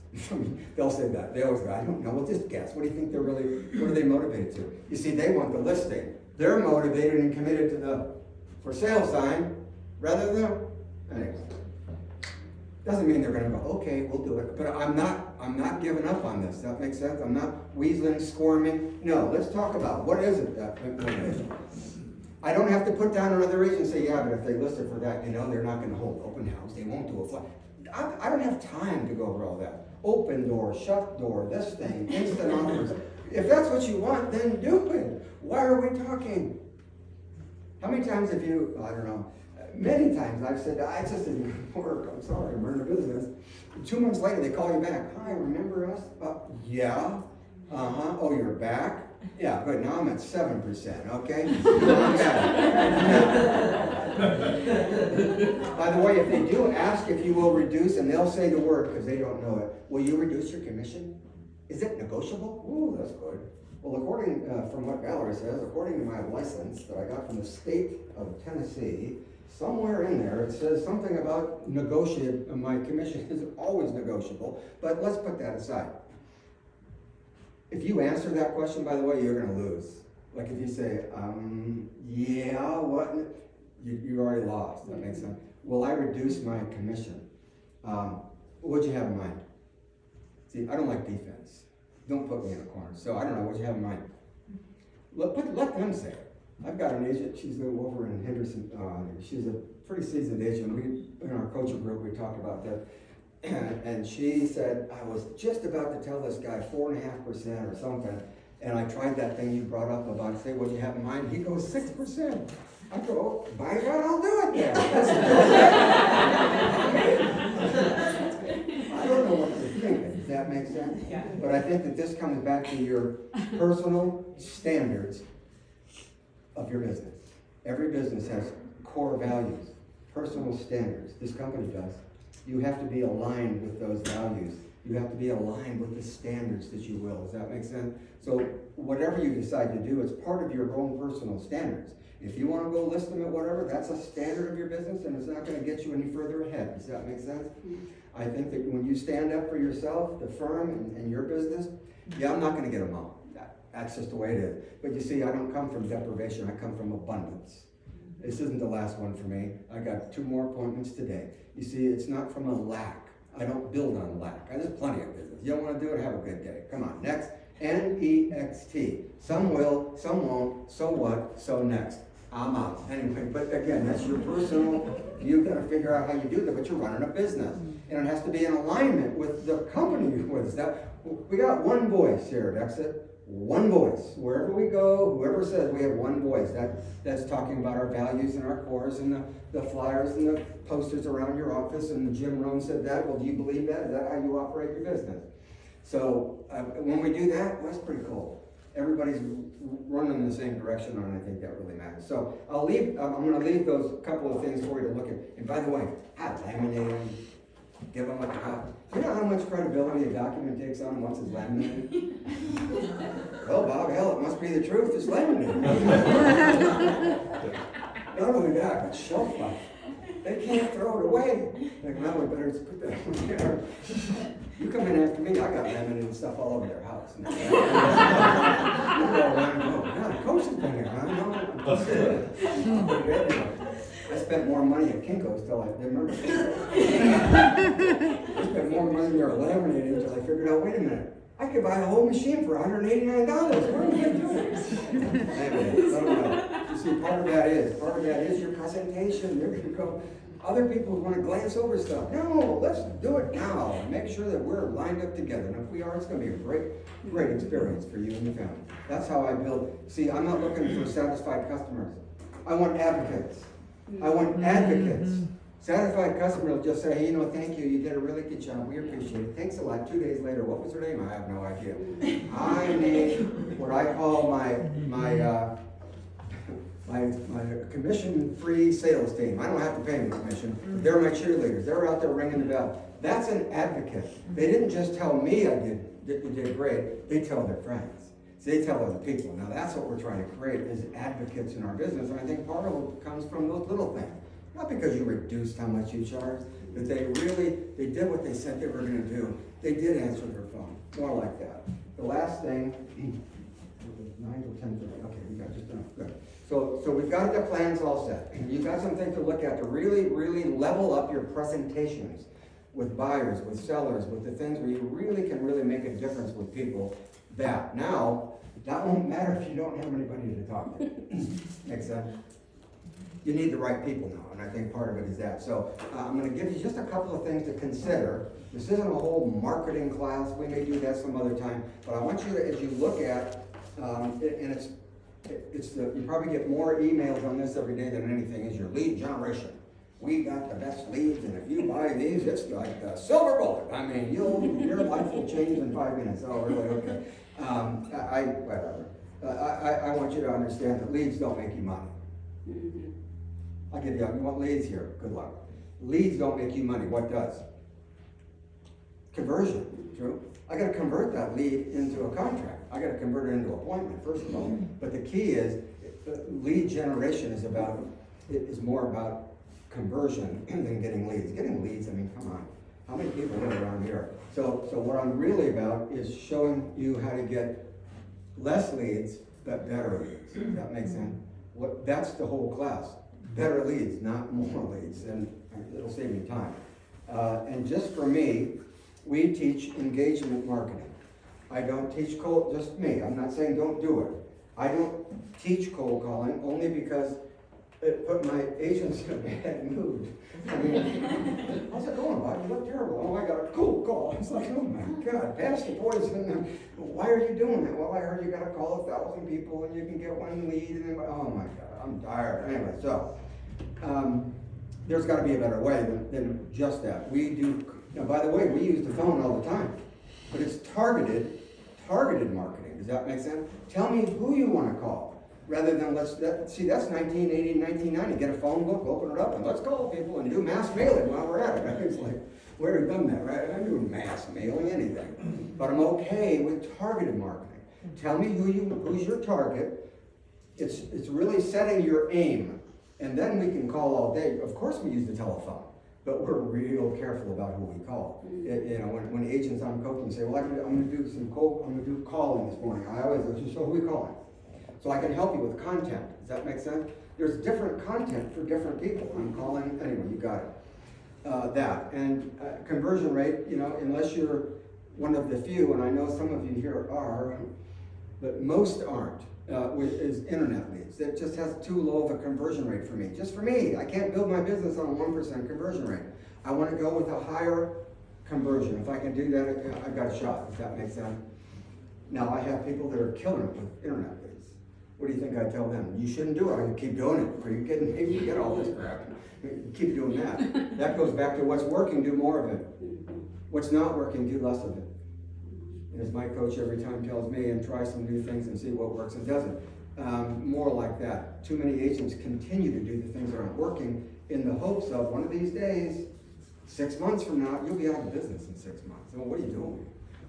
They'll say that. They always go, I don't know. Well, just guess. What do you think what are they motivated to? You see, they want the listing. They're motivated and committed to the for sale sign rather than, anyway. Doesn't mean they're going to go, okay, we'll do it. But I'm not giving up on this. Does that make sense? I'm not weaseling, squirming. No, let's talk about what is it that motivation. I don't have to put down another agent and say, yeah, but if they list it for that, they're not going to hold open house. They won't do a flat. I don't have time to go over all that. Open door, shut door, this thing, instant offers. If that's what you want, then do it. Why are we talking? How many times have you, I don't know, many times I've said, I just didn't work, I'm sorry, I'm running a business. 2 months later, they call you back. Hi, remember us? Yeah. Oh, you're back? Yeah, good. Now I'm at 7%, okay? By the way, if they do ask if you will reduce, and they'll say the word because they don't know it, will you reduce your commission? Is it negotiable? Ooh, that's good. Well, according from what Valerie says, according to my license that I got from the state of Tennessee, somewhere in there it says something about negotiate. My commission is always negotiable, but let's put that aside. If you answer that question, by the way, you're going to lose. Like if you say, yeah, what? You already lost. That makes sense. Will I reduce my commission? What'd you have in mind? See, I don't like defense. Don't put me in a corner. So I don't know. What'd you have in mind? Let them say it. I've got an agent. She's over in Henderson. She's a pretty seasoned agent. In our coaching group, we talked about that. And she said, I was just about to tell this guy 4.5% or something, and I tried that thing you brought up about, say, what do you have in mind? He goes, 6%. I go, oh, by God, I'll do it then. I don't know what you're thinking. Does that make sense? Yeah. But I think that this comes back to your personal standards of your business. Every business has core values, personal standards. This company does. You have to be aligned with those values. You have to be aligned with the standards that you will. Does that make sense? So whatever you decide to do, it's part of your own personal standards. If you want to go list them at whatever, that's a standard of your business, and it's not going to get you any further ahead. Does that make sense? I think that when you stand up for yourself, the firm, and your business, yeah, I'm not going to get them all. That's just the way it is. But you see, I don't come from deprivation. I come from abundance. This isn't the last one for me. I got 2 more appointments today. You see, it's not from a lack I don't build on lack. There's plenty of business. You don't want to do it, have a good day. Come on, next. N-E-X-T. Some will, some won't, so what, so next. I'm out. Anyway, but again, that's your personal, you gotta figure out how you do that, but you're running a business. And it has to be in alignment with the company you're with. We got one voice here at Exit. One voice. Wherever we go, whoever says we have one voice, that's talking about our values and our cores and the flyers and the posters around your office. And Jim Rohn said that. Well, do you believe that? Is that how you operate your business? So when we do that, well, that's pretty cool. Everybody's running in the same direction, and I think that really matters. So I'm going to leave those couple of things for you to look at. And by the way, I laminate them, give them a copy. You know how much credibility a document takes on once it's laminated? Well, Bob, hell, it must be the truth. It's laminated. Not only that, but shelf life. They can't throw it away. Like, well, we better just put that one there. You come in after me, I got laminated stuff all over their house. You go around and go, yeah, the coach has been here. I know. I spent more money at Kinko's till I remember. I spent more money there laminating until I figured out, wait a minute, I could buy a whole machine for $189. What am I doing? Anyway, so, you see, part of that is your presentation. You're going to go. Other people want to glance over stuff. No, let's do it now. Make sure that we're lined up together. And if we are, it's going to be a great experience for you and the family. That's how I build. See, I'm not looking for satisfied customers. I want advocates. I want advocates. Satisfied customer will just say, hey, thank you. You did a really good job. We appreciate it. Thanks a lot. 2 days later, what was her name? I have no idea. I need what I call my commission-free sales team. I don't have to pay them commission. They're my cheerleaders. They're out there ringing the bell. That's an advocate. They didn't just tell me you did great. They tell their friends. So they tell other people. Now that's what we're trying to create is advocates in our business. And I think part of it comes from those little things. Not because you reduced how much you charge, but they did what they said they were going to do. They did answer their phone. More like that. The last thing, 9 to 10. Okay, we got just enough. Good. So we've got the plans all set. You've got something to look at to really, really level up your presentations with buyers, with sellers, with the things where you really can make a difference with people. That won't matter if you don't have anybody to talk to. Makes sense? You need the right people now, and I think part of it is that. So I'm going to give you just a couple of things to consider. This isn't a whole marketing class. We may do that some other time. But I want you to, as you look at, and you probably get more emails on this every day than anything, is your lead generation. We got the best leads, and if you buy these, it's like a silver bullet. I mean, your life will change in 5 minutes. Oh, really? Okay. Whatever. I want you to understand that leads don't make you money. I'll give you want leads here. Good luck. Leads don't make you money. What does? Conversion. True. I got to convert that lead into a contract. I got to convert it into an appointment, first of all. But the key is, lead generation is more about conversion than getting leads. Getting leads, I mean, come on. How many people live around here? So what I'm really about is showing you how to get less leads, but better leads. Does that make sense? That's the whole class. Better leads, not more leads, and it'll save you time. And just for me, we teach engagement marketing. I don't teach cold, just me. I'm not saying don't do it. I don't teach cold calling only because it put my agents in a bad mood. I mean, how's it going, Bob? You look terrible. Oh, I got a cold call. It's like, oh my God, pass the poison. Why are you doing that? Well, I heard you got to call 1,000 people and you can get one lead. And then, oh my God, I'm tired. Anyway, so there's got to be a better way than just that. We do. Now, by the way, we use the phone all the time, but it's targeted marketing. Does that make sense? Tell me who you want to call, rather than that's 1980, 1990. Get a phone book, open it up, and let's call people and do mass mailing while we're at it. Right? It's like, where have we done that, right? I'm doing mass mailing, anything. But I'm okay with targeted marketing. Tell me who's your target. It's really setting your aim, and then we can call all day. Of course, we use the telephone. But we're real careful about who we call. When agents I'm coaching say, well, I'm going to do calling this morning. I always say, so who are we calling? So I can help you with content. Does that make sense? There's different content for different people. I'm calling, anyway, you got it. that. And conversion rate, you know, unless you're one of the few, and I know some of you here are, but most aren't, is internet leads. That just has too low of a conversion rate for me. Just for me, I can't build my business on a 1% conversion rate. I want to go with a higher conversion. If I can do that, I've got a shot, if that makes sense. Now, I have people that are killing it with internet leads. What do you think I tell them? You shouldn't do it. I keep doing it. Are you kidding me? You get all this crap. Keep doing that. That goes back to what's working, do more of it. What's not working, do less of it. And as my coach every time tells me, and try some new things and see what works and doesn't. More like that. Too many agents continue to do the things that aren't working in the hopes of one of these days, 6 months from now, you'll be out of business in 6 months. Well, what are you doing?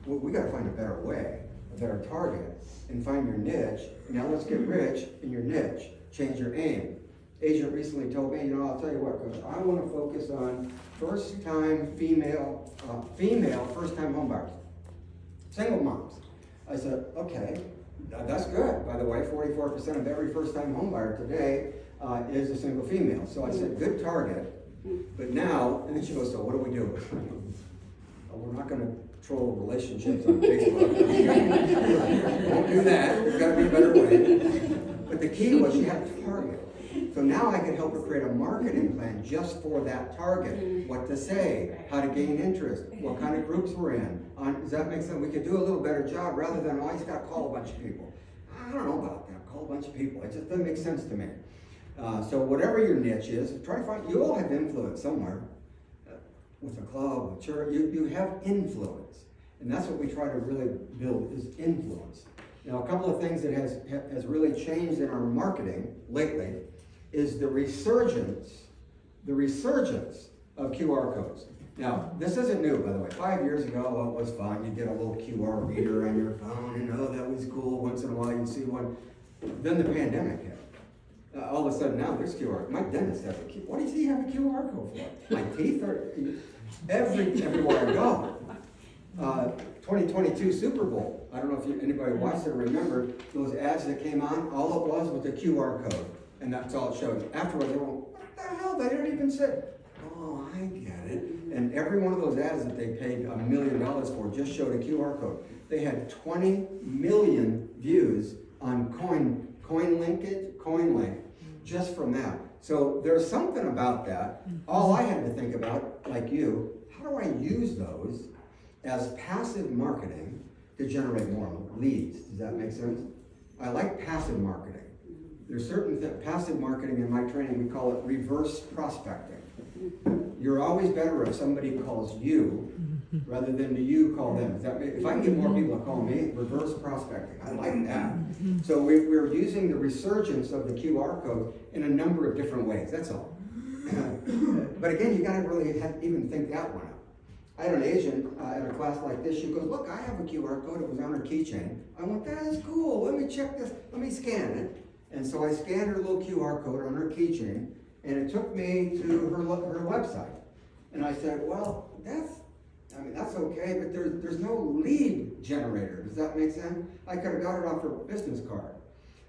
Well, we got to find a better way, a better target, and find your niche. Now let's get rich in your niche. Change your aim. Agent recently told me, you know, I'll tell you what, Coach, I want to focus on first-time female first-time homebuyers, single moms. I said, okay, that's good. By the way, 44% of every first-time homebuyer today is a single female. So I said, good target. But now, and then she goes, so what do we do? Oh, we're not going to troll relationships on Facebook. Won't do that. There's got to be a better way. But the key was she had a target. So now I can help her create a marketing plan just for that target. What to say, how to gain interest, what kind of groups we're in. Does that make sense? We could do a little better job rather than, oh, I just got to call a bunch of people. I don't know about that. Call a bunch of people. It just doesn't make sense to me. So whatever your niche is, try to find, you all have influence somewhere. With a club, with church, you have influence. And that's what we try to really build is influence. Now, a couple of things that has really changed in our marketing lately is the resurgence of QR codes. Now, this isn't new, by the way. 5 years ago, it was fun. You'd get a little QR reader on your phone, and oh, that was cool. Once in a while, you'd see one. Then the pandemic hit. All of a sudden, now there's QR. My dentist has a QR. What does he have a QR code for? My teeth are everywhere I go. 2022 Super Bowl. I don't know if anybody watched it or remember those ads that came on. All it was a QR code, and that's all it showed. Afterwards, they went, "What the hell? They didn't even say." Oh, I get it. And every one of those ads that they paid $1 million for just showed a QR code. They had 20 million views on CoinLink, just from that. So there's something about that. All I had to think about, like you, how do I use those as passive marketing to generate more leads? Does that make sense? I like passive marketing. There's certain passive marketing in my training, we call it reverse prospecting. You're always better if somebody calls you rather than you call them. If I can get more people to call me, reverse prospecting, I like that. So we're using the resurgence of the QR code in a number of different ways, that's all. But again, you gotta really even think that one out. I had an agent at a class like this, she goes, look, I have a QR code, it was on her keychain. I went, that is cool, let me check this, let me scan it. And so I scanned her little QR code on her keychain, and it took me to her website. And I said, well, that's okay, but there's no lead generator. Does that make sense? I could have got it off her business card.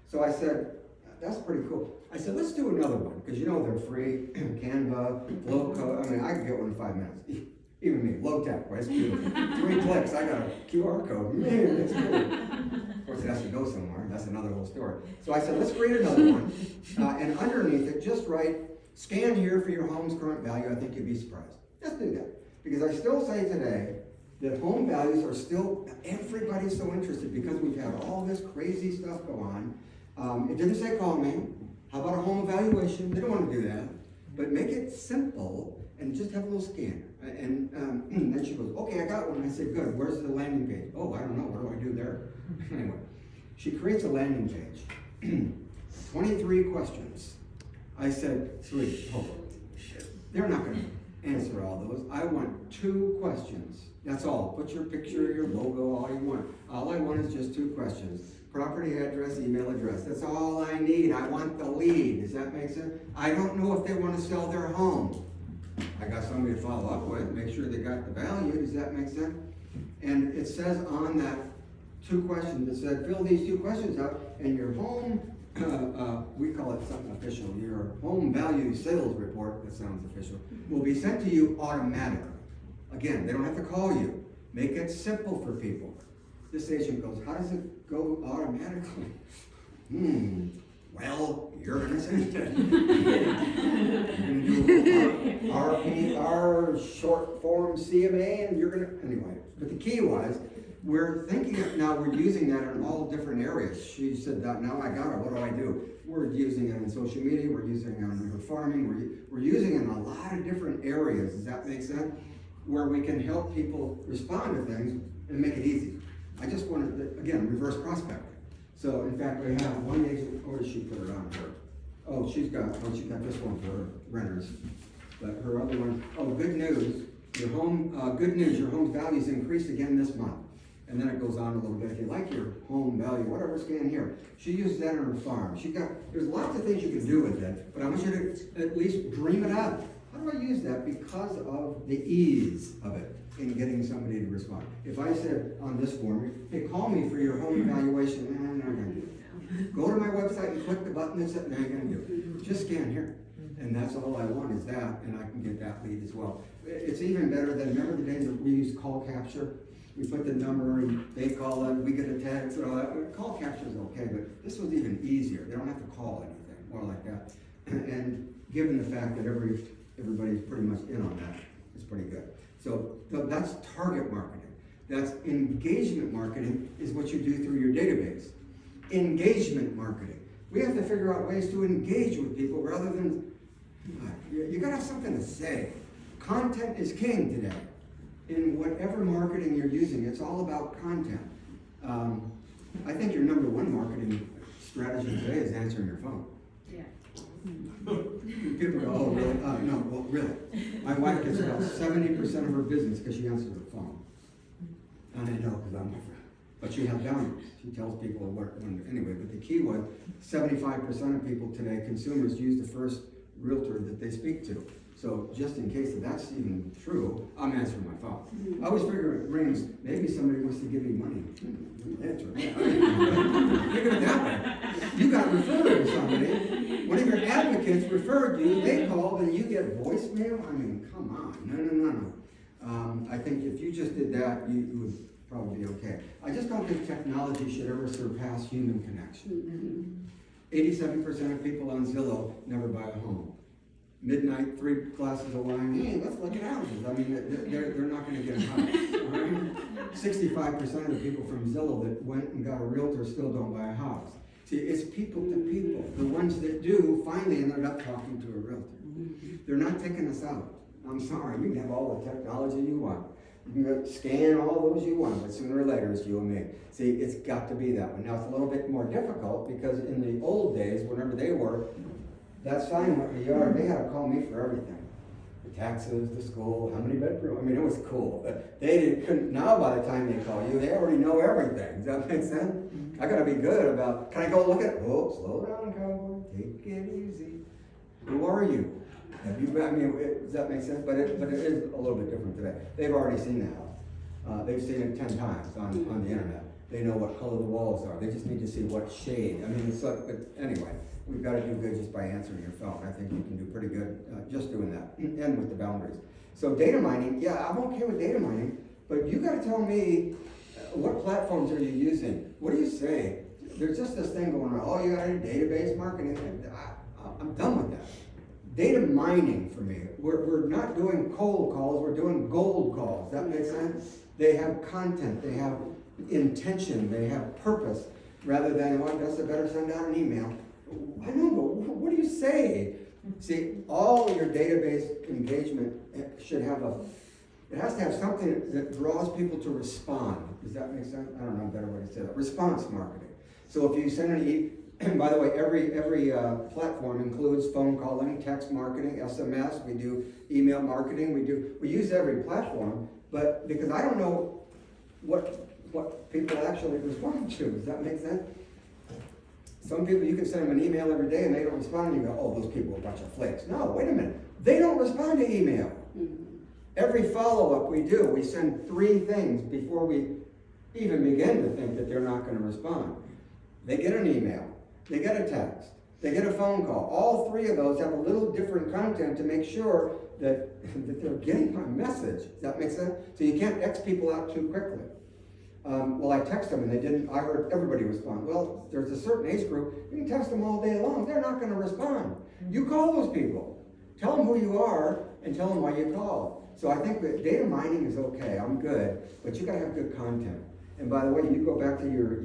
So I said, that's pretty cool. I said, let's do another one, because you know they're free, Canva, low code. I mean, I can get one in 5 minutes. Even me, low tech, right? It's beautiful. 3 clicks, I got a QR code. Man, that's cool. Of course, it has to go somewhere. That's another whole story. So I said, let's create another one. And underneath it, just write, scan here for your home's current value. I think you'd be surprised. Just do that. Because I still say today that home values are still, everybody's so interested because we've had all this crazy stuff go on. It didn't say call me. How about a home evaluation? They don't want to do that. But make it simple and just have a little scanner. And then she goes, okay, I got one. I said, good, where's the landing page? Oh, I don't know, what do I do there? Anyway, she creates a landing page. 23 questions. I said, sweet, hold on. They're not going to answer all those. I want 2 questions. That's all. Put your picture, your logo, all you want. All I want is just 2 questions. Property address, email address. That's all I need. I want the lead. Does that make sense? I don't know if they want to sell their home. I got somebody to follow up with, make sure they got the value. Does that make sense? And it says on that 2 questions, it said, fill these 2 questions out, and your home we call it something official, your home value sales report, that sounds official, will be sent to you automatically. Again, they don't have to call you. Make it simple for people. This agent goes, how does it go automatically? Well, you're gonna send it. You're gonna do RPR, short form CMA, and you're gonna, anyway. But the key was, we're thinking of, now we're using that in all different areas. She said that, now I got it, what do I do? We're using it in social media, we're using it on her farming, we're using it in a lot of different areas, does that make sense? Where we can help people respond to things and make it easy. I just wanted to, again, reverse prospecting. So in fact, we have one agent, or did she put it on her? Oh, she got this one for her renters. But her other one, good news, your home's values increased again this month. And then it goes on a little bit. If you like your home value, whatever scan here, she uses that on her farm. There's lots of things you can do with it, but I want you to at least dream it up. How do I use that? Because of the ease of it in getting somebody to respond. If I said on this form, hey, call me for your home evaluation, I'm not gonna do it. Go to my website and click the button that's it, and I'm gonna do it. Just scan here. And that's all I want is that, and I can get that lead as well. It's even better than, remember the days that we used call capture? We put the number and they call it, we get a text and all that. Call capture is okay, but this was even easier. They don't have to call anything, more like that. And given the fact that everybody's pretty much in on that, it's pretty good. So that's target marketing. That's engagement marketing is what you do through your database. Engagement marketing. We have to figure out ways to engage with people rather than, you gotta have something to say. Content is king today. In whatever marketing you're using, it's all about content. I think your number one marketing strategy today is answering your phone. Yeah. People go, oh, really? No, well, really. My wife gets about 70% of her business because she answers her phone. And I know because I'm her friend. But she has boundaries. She tells people anyway. But the key was 75% of people today, consumers, use the first realtor that they speak to. So just in case that's even true, I'm answering my phone. I always figure it rings, maybe somebody wants to give me money. Answer it. Figure it that way. You got referred to somebody. One of your advocates referred you, they called and you get voicemail? I mean, come on. No. I think if you just did that, you would probably be okay. I just don't think technology should ever surpass human connection. 87% of people on Zillow never buy a home. Midnight, 3 glasses of wine, hey, let's look at houses. I mean, they're not going to get a house. Right? 65% of the people from Zillow that went and got a realtor still don't buy a house. See, it's people to people. The ones that do finally ended up talking to a realtor. They're not taking us out. I'm sorry, you can have all the technology you want. You can scan all those you want, but sooner or later it's you and me. See, it's got to be that one. Now, it's a little bit more difficult because in the old days, whenever they were, that sign went in the yard, they had to call me for everything. The taxes, the school, how many bedrooms, I mean, it was cool. But couldn't, now by the time they call you, they already know everything. Does that make sense? I gotta be good about, can I go look at it? Oh, slow down, cowboy, take it easy. Who are you? Does that make sense? But it is a little bit different today. They've already seen the house. They've seen it 10 times on the internet. They know what color the walls are. They just need to see what shade. I mean, it's like, but anyway, we've got to do good just by answering your phone. I think you can do pretty good just doing that, and with the boundaries. So data mining, yeah, I'm okay with data mining, but you got to tell me what platforms are you using? What do you say? There's just this thing going on. Oh, you got any database marketing? I'm done with that. Data mining for me. We're not doing cold calls. We're doing gold calls. That makes sense? They have content. They have intention. They have purpose. Rather than, well, I guess I better send out an email. I know, but what do you say? See, all your database engagement should have it has to have something that draws people to respond. Does that make sense? I don't know a better way to say that. Response marketing. So if you send and by the way, every platform includes phone calling, text marketing, SMS, we do email marketing, we use every platform, but because I don't know what people actually respond to. Does that make sense? Some people, you can send them an email every day and they don't respond, and you go, oh, those people are a bunch of flakes. No, wait a minute. They don't respond to email. Every follow-up we do, we send 3 things before we even begin to think that they're not going to respond. They get an email. they get a text, they get a phone call. All three of those have a little different content to make sure that they're getting my message. Does that make sense? So you can't X people out too quickly. Well, I text them and they didn't, I heard everybody respond. Well, there's a certain age group, you can text them all day long, they're not gonna respond. You call those people, tell them who you are and tell them why you called. So I think that data mining is okay, I'm good, but you gotta have good content. And by the way, you go back to your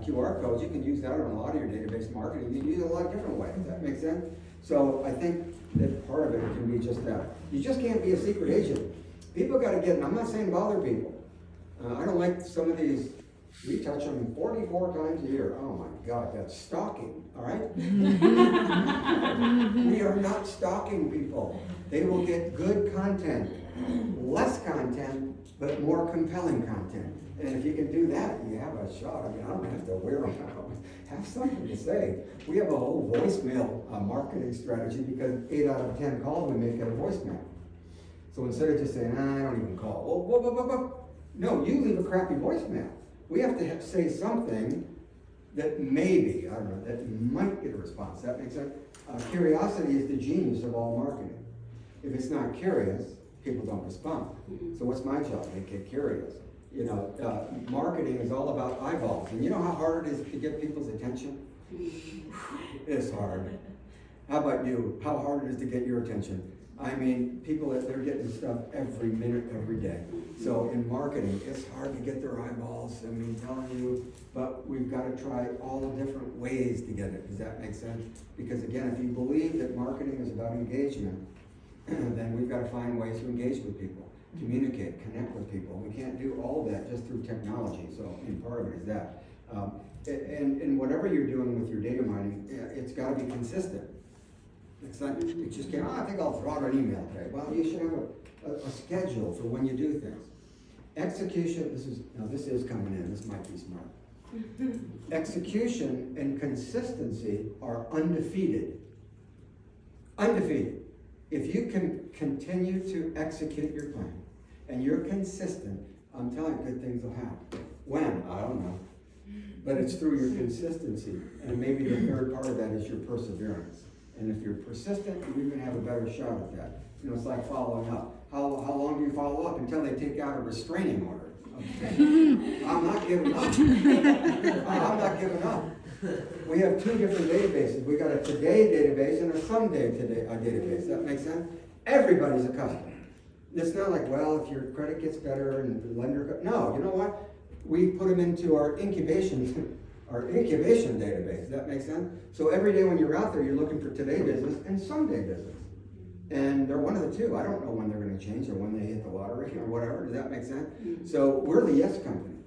QR codes, you can use that on a lot of your database marketing. You can use it a lot of different ways. Does that make sense? So I think that part of it can be just that. You just can't be a secret agent. People gotta get, and I'm not saying bother people. I don't like some of these, we touch them 44 times a year. Oh my God, that's stalking, all right? We are not stalking people. They will get good content, less content, but more compelling content. And if you can do that, you have a shot. I mean, I don't have to wear them out. Have something to say. We have a whole voicemail marketing strategy because 8 out of 10 calls we make get a voicemail. So instead of just saying, I don't even call. Whoa. No, you leave a crappy voicemail. We have to say something that maybe, I don't know, that might get a response. That makes sense? Curiosity is the genius of all marketing. If it's not curious, people don't respond. So what's my job? Make it curious. You know, marketing is all about eyeballs. And you know how hard it is to get people's attention? It's hard. How about you? How hard it is to get your attention? I mean, people, they're getting stuff every minute, every day. So in marketing, it's hard to get their eyeballs. I mean, telling you, but we've got to try all the different ways to get it. Does that make sense? Because again, if you believe that marketing is about engagement, then we've got to find ways to engage with people, communicate, connect with people. We can't do all of that just through technology. So, and part of it is that. And whatever you're doing with your data mining, it's got to be consistent. It's not, you just can't, I think I'll throw out an email today. Well, you should have a schedule for when you do things. Execution, this is coming in, this might be smart. Execution and consistency are undefeated. Undefeated. If you can continue to execute your plan and you're consistent, I'm telling you, good things will happen. When? I don't know. But it's through your consistency. And maybe the third part of that is your perseverance. And if you're persistent, you're going to have a better shot at that. You know, it's like following up. How long do you follow up? Until they take out a restraining order. Okay. I'm not giving up. I'm not giving up. We have two different databases. We got a today database and a someday database. That makes sense? Everybody's a customer. It's not like, well, if your credit gets better and the lender, no, you know what? We put them into our incubation database. Does that make sense? So every day when you're out there, you're looking for today business and someday business. And they're one of the two. I don't know when they're going to change or when they hit the lottery or whatever. Does that make sense? So we're the yes company.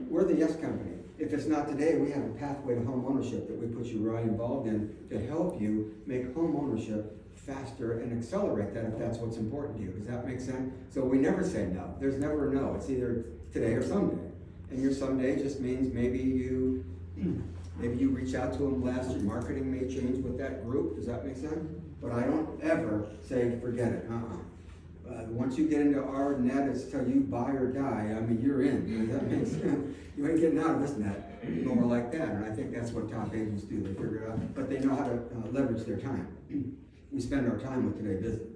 We're the yes company. If it's not today, we have a pathway to home ownership that we put you right involved in to help you make home ownership faster and accelerate that if that's what's important to you. Does that make sense? So we never say no. There's never a no. It's either today or someday. And your someday just means maybe you reach out to them less, your marketing may change with that group. Does that make sense? But I don't ever say forget it. Once you get into our net, it's till you buy or die. I mean, you're in. Does that make sense? You ain't getting out of this net more like that. And I think that's what top agents do. They figure it out, but they know how to leverage their time. We spend our time with today business.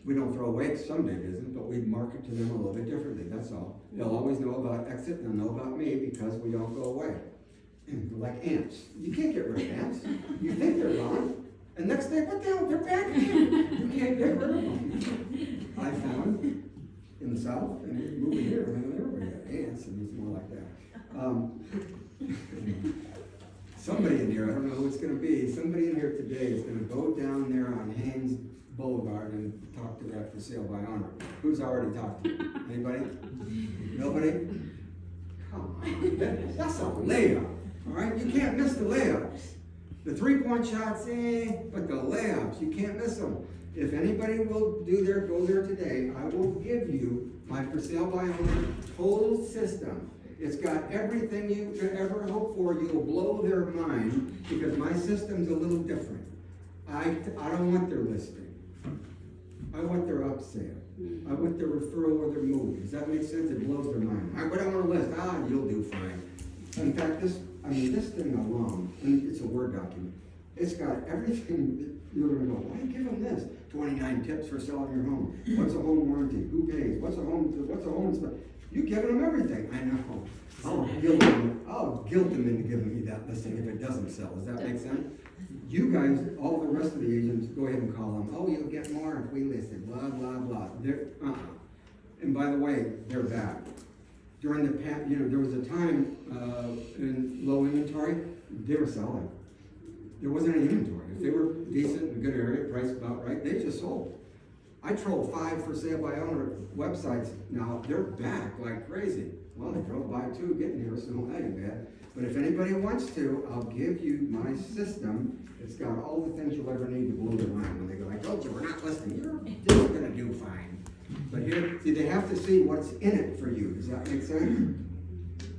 We don't throw away someday business, but we market to them a little bit differently. That's all. They'll always know about exit and they'll know about me because we don't go away. Like ants. You can't get rid of ants. You think they're gone, and next day, what the hell? They're back again. You can't get rid of them. I found in the South, and moving here, I mean, everybody got ants, and it's more like that. Somebody in here, I don't know who it's going to be, somebody in here today is going to go down there on Haynes Boulevard and talk to that for sale by owner. Who's already talked to you? Anybody? Nobody? Come on, that's a layup, all right? You can't miss the layups. The three-point shots, but the layups, you can't miss them. If anybody will go there today, I will give you my for sale by owner total system. It's got everything you could ever hope for. You'll blow their mind because my system's a little different. I don't want their listing. I want their upsale. I want their referral or their move. Does that make sense? It blows their mind. What I want to list, you'll do fine. In fact, mean, this thing alone, and it's a Word document, it's got everything that you're gonna go, why give them this? 29 tips for selling your home. What's a home warranty? Who pays? What's a home inspection? You're giving them everything. I know. I'll guilt them into giving me that listing if it doesn't sell. Does that make sense? You guys, all the rest of the agents, go ahead and call them. Oh, you'll get more if we list it. Blah, blah, blah. And by the way, they're back. During the there was a time in low inventory, they were selling. There wasn't any inventory. If they were decent, in a good area, priced about right, they just sold. I troll 5 for sale by owner websites now. They're back like crazy. Well, they drove by 2 getting here, so that ain't bad. But if anybody wants to, I'll give you my system. It's got all the things you'll ever need to blow their mind when they go, I told you, we're not listening. You're just gonna do fine. But here, see, they have to see what's in it for you. Does that make sense?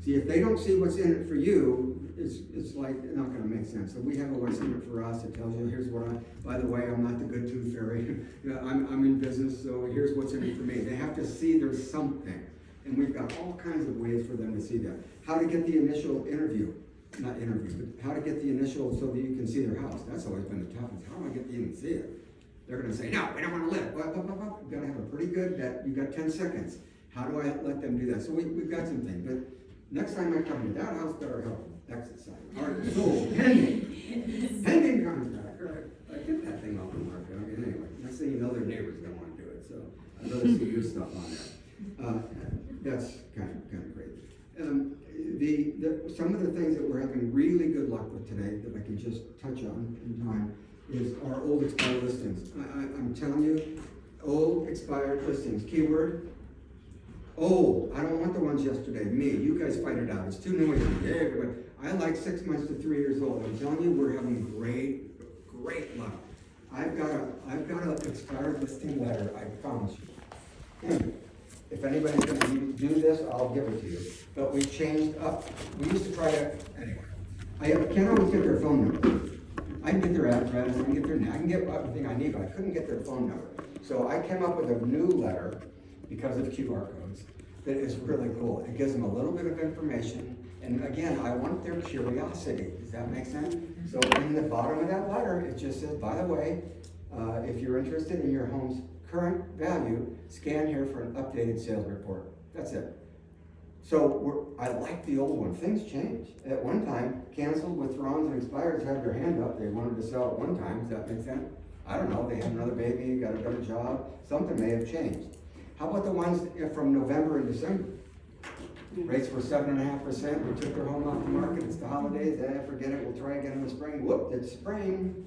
See, if they don't see what's in it for you, it's like not gonna make sense. So we have a what's in it for us. It tells you, here's what by the way, I'm not the good tooth fairy. You know, I'm in business, so here's what's in it for me. They have to see there's something. And we've got all kinds of ways for them to see that. How to get the initial interview, not interview, but how to get the initial so that you can see their house. That's always been the toughest. How do I get you to see it? They're gonna say, no, we don't wanna live. You've gotta have a pretty good bet. You've got 10 seconds. How do I let them do that? So we've got some things, but next time I come to that house, better help exit sign. All right, sold, pending contract. All right, I get that thing off the market. Okay, anyway, next thing you know, their neighbors don't want to do it. So I'd rather see your stuff on there. That's kind of great. Some of the things that we're having really good luck with today that I can just touch on in time is our old expired listings. I'm telling you, old expired listings. Keyword, old. I don't want the ones yesterday. Me, you guys fight it out. It's too noisy. Yeah, everybody. I like 6 months to 3 years old. I'm telling you, we're having great luck. I've got an expired listing letter. I promise you. If anybody's going to do this, I'll give it to you. But we changed up. We used to try to, anyway. I can't always get their phone number. I can get their address, I can get their name, I can get everything I need, but I couldn't get their phone number. So I came up with a new letter because of QR codes that is really cool. It gives them a little bit of information. And again, I want their curiosity. Does that make sense? So in the bottom of that letter, it just says, by the way, if you're interested in your home's current value, scan here for an updated sales report. That's it. So I like the old one. Things change. At one time, canceled, withdrawals, and expireds had their hand up. They wanted to sell at one time. Does that make sense? I don't know. They had another baby, got a better job. Something may have changed. How about the ones from November and December? Rates were 7.5%. We took their home off the market. It's the holidays. Forget it. We'll try again in the spring. Whoop, it's spring.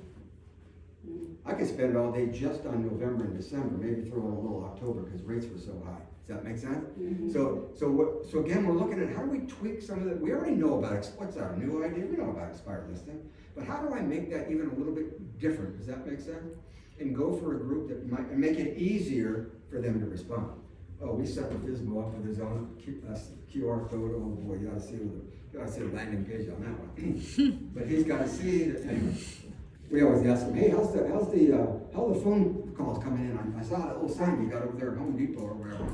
I could spend all day just on November and December, maybe throw in a little October because rates were so high. Does that make sense? Mm-hmm. So again, we're looking at how do we tweak some of that. We already know about what's our new idea. We know about expired listing, but how do I make that even a little bit different? Does that make sense? And go for a group that might make it easier for them to respond. Oh, we set the FISBO up with his own QR code. Oh boy, you gotta see the landing page on that one. But he's got to see that. Anyway. We always ask them, hey, how the phone calls coming in? I saw that little sign you got over there at Home Depot or wherever.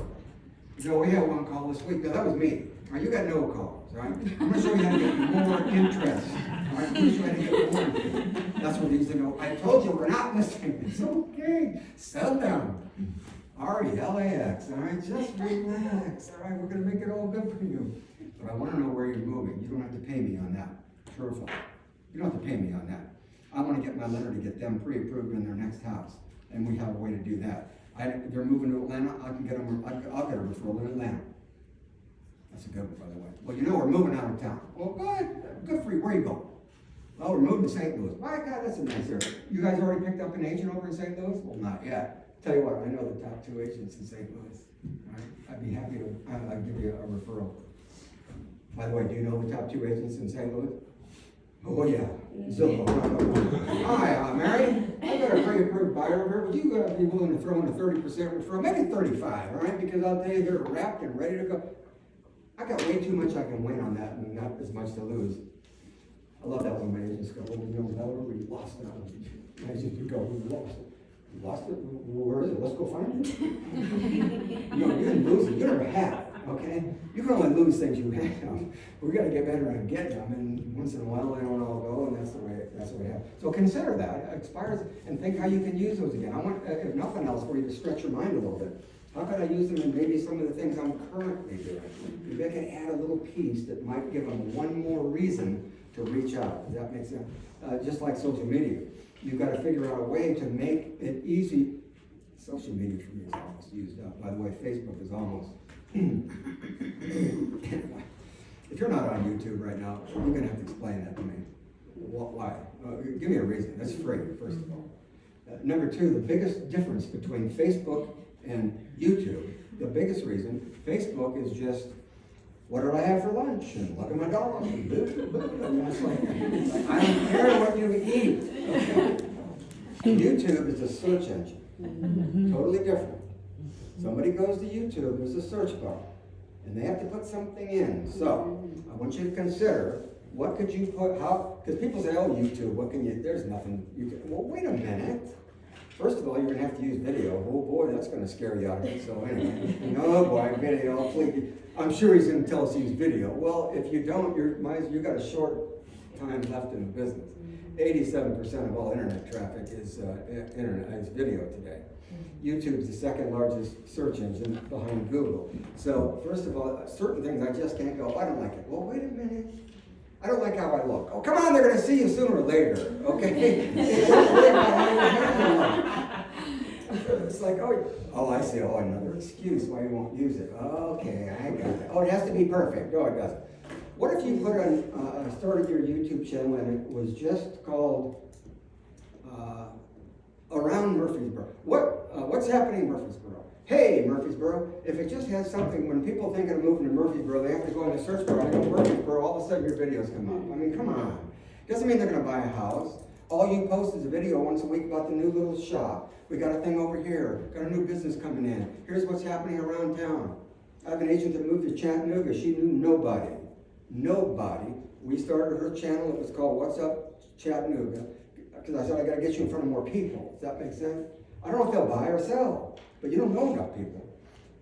You know, we had one call this week. No, that was me. All right, you got no calls, right? I'm going to show you how to get more interest. All right, I'm going to show you how to get more interest. That's what these go. I told you we're not listening. It's okay. Settle down. RELAX. All right, just relax. All right, we're going to make it all good for you. But I want to know where you're moving. You don't have to pay me on that. True or false? You don't have to pay me on that. I want to get my lender to get them pre-approved in their next house, and we have a way to do that. They're moving to Atlanta. I'll get a referral in Atlanta. That's a good one, by the way. Well, you know we're moving out of town. Well, good for you. Where are you going? Well, we're moving to St. Louis. My God, that's a nice area. You guys already picked up an agent over in St. Louis? Well, not yet. Tell you what, I know the top 2 agents in St. Louis. All right? I'd be happy to give you a referral. By the way, do you know the top 2 agents in St. Louis? Oh yeah, Zillow. Hi, Mary. I got a pre-approved buyer over here. Would you be willing to throw in a 30% referral? Make it 35, all right? Because I'll tell you, they're wrapped and ready to go. I got way too much I can win on that and not as much to lose. I love that when my agents go, well, you know, we lost that one. My agents would go, we lost it. You lost it? Well, where is it? Let's go find it. You know, you didn't lose it. You never have. okay? You can only lose things you have. We gotta get better at getting them, and once in a while they don't all go, and that's the way it happens. So consider that, expires, and think how you can use those again. I want, if nothing else, for you to stretch your mind a little bit. How could I use them in maybe some of the things I'm currently doing? Maybe I can add a little piece that might give them one more reason to reach out. Does that make sense? Just like social media. You've got to figure out a way to make it easy. Social media for me is almost used up. By the way, Facebook is almost. If you're not on YouTube right now, you're going to have to explain that to me. Why? Give me a reason. That's free, first of all. Number two, the biggest difference between Facebook and YouTube, the biggest reason, Facebook is just, what did I have for lunch? And look at my dog. And it's like, I don't care what you eat. Okay? YouTube is a search engine. Totally different. Somebody goes to YouTube, there's a search bar, and they have to put something in. So, I want you to consider, what could you put, how, because people say, oh, YouTube, what can you, there's nothing you can, well, wait a minute. First of all, you're gonna have to use video. Oh boy, that's gonna scare you out of it. So anyway, oh boy, video, please. I'm sure he's gonna tell us to use video. Well, if you don't, you've got a short time left in the business. 87% of all internet traffic is video today. YouTube is the second largest search engine behind Google. So first of all, certain things I just can't go, I don't like it. Well, wait a minute. I don't like how I look. Oh, come on, they're going to see you sooner or later, okay? It's like, oh, I see. Oh, another excuse why you won't use it. Okay, I got it. Oh, it has to be perfect. No, it doesn't. What if you put on, started your YouTube channel and it was just called Around Murfreesboro? What's happening in Murfreesboro? Hey, Murfreesboro. If it just has something, when people think of moving to Murfreesboro, they have to go in the search bar and go Murfreesboro, all of a sudden your videos come up. I mean, come on. Doesn't mean they're going to buy a house. All you post is a video once a week about the new little shop. We got a thing over here. Got a new business coming in. Here's what's happening around town. I have an agent that moved to Chattanooga. She knew nobody. Nobody. We started her channel. It was called What's Up Chattanooga. Because I said, I got to get you in front of more people. Does that make sense? I don't know if they'll buy or sell, but you don't know enough people.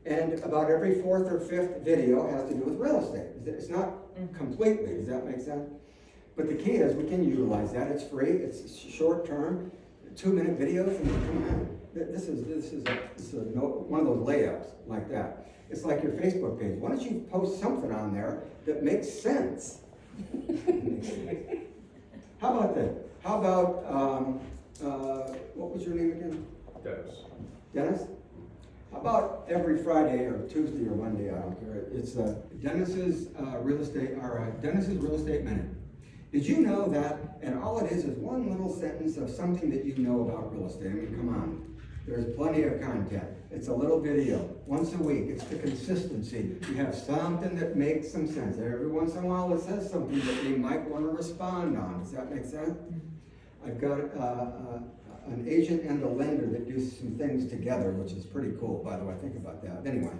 And about every fourth or fifth video has to do with real estate. It's not completely, does that make sense? But the key is we can utilize that. It's free, it's short term, 2-minute videos, and come on. This is one of those layups like that. It's like your Facebook page. Why don't you post something on there that makes sense? How about that? How about, what was your name again? Dennis. Dennis? How about every Friday or Tuesday or Monday, I don't care. It's Dennis's Real Estate Minute. Did you know that, and all it is one little sentence of something that you know about real estate. I mean, come on. There's plenty of content. It's a little video, once a week. It's the consistency. You have something that makes some sense. Every once in a while it says something that you might want to respond on. Does that make sense? I've got an agent and a lender that do some things together, which is pretty cool, by the way. Think about that. Anyway,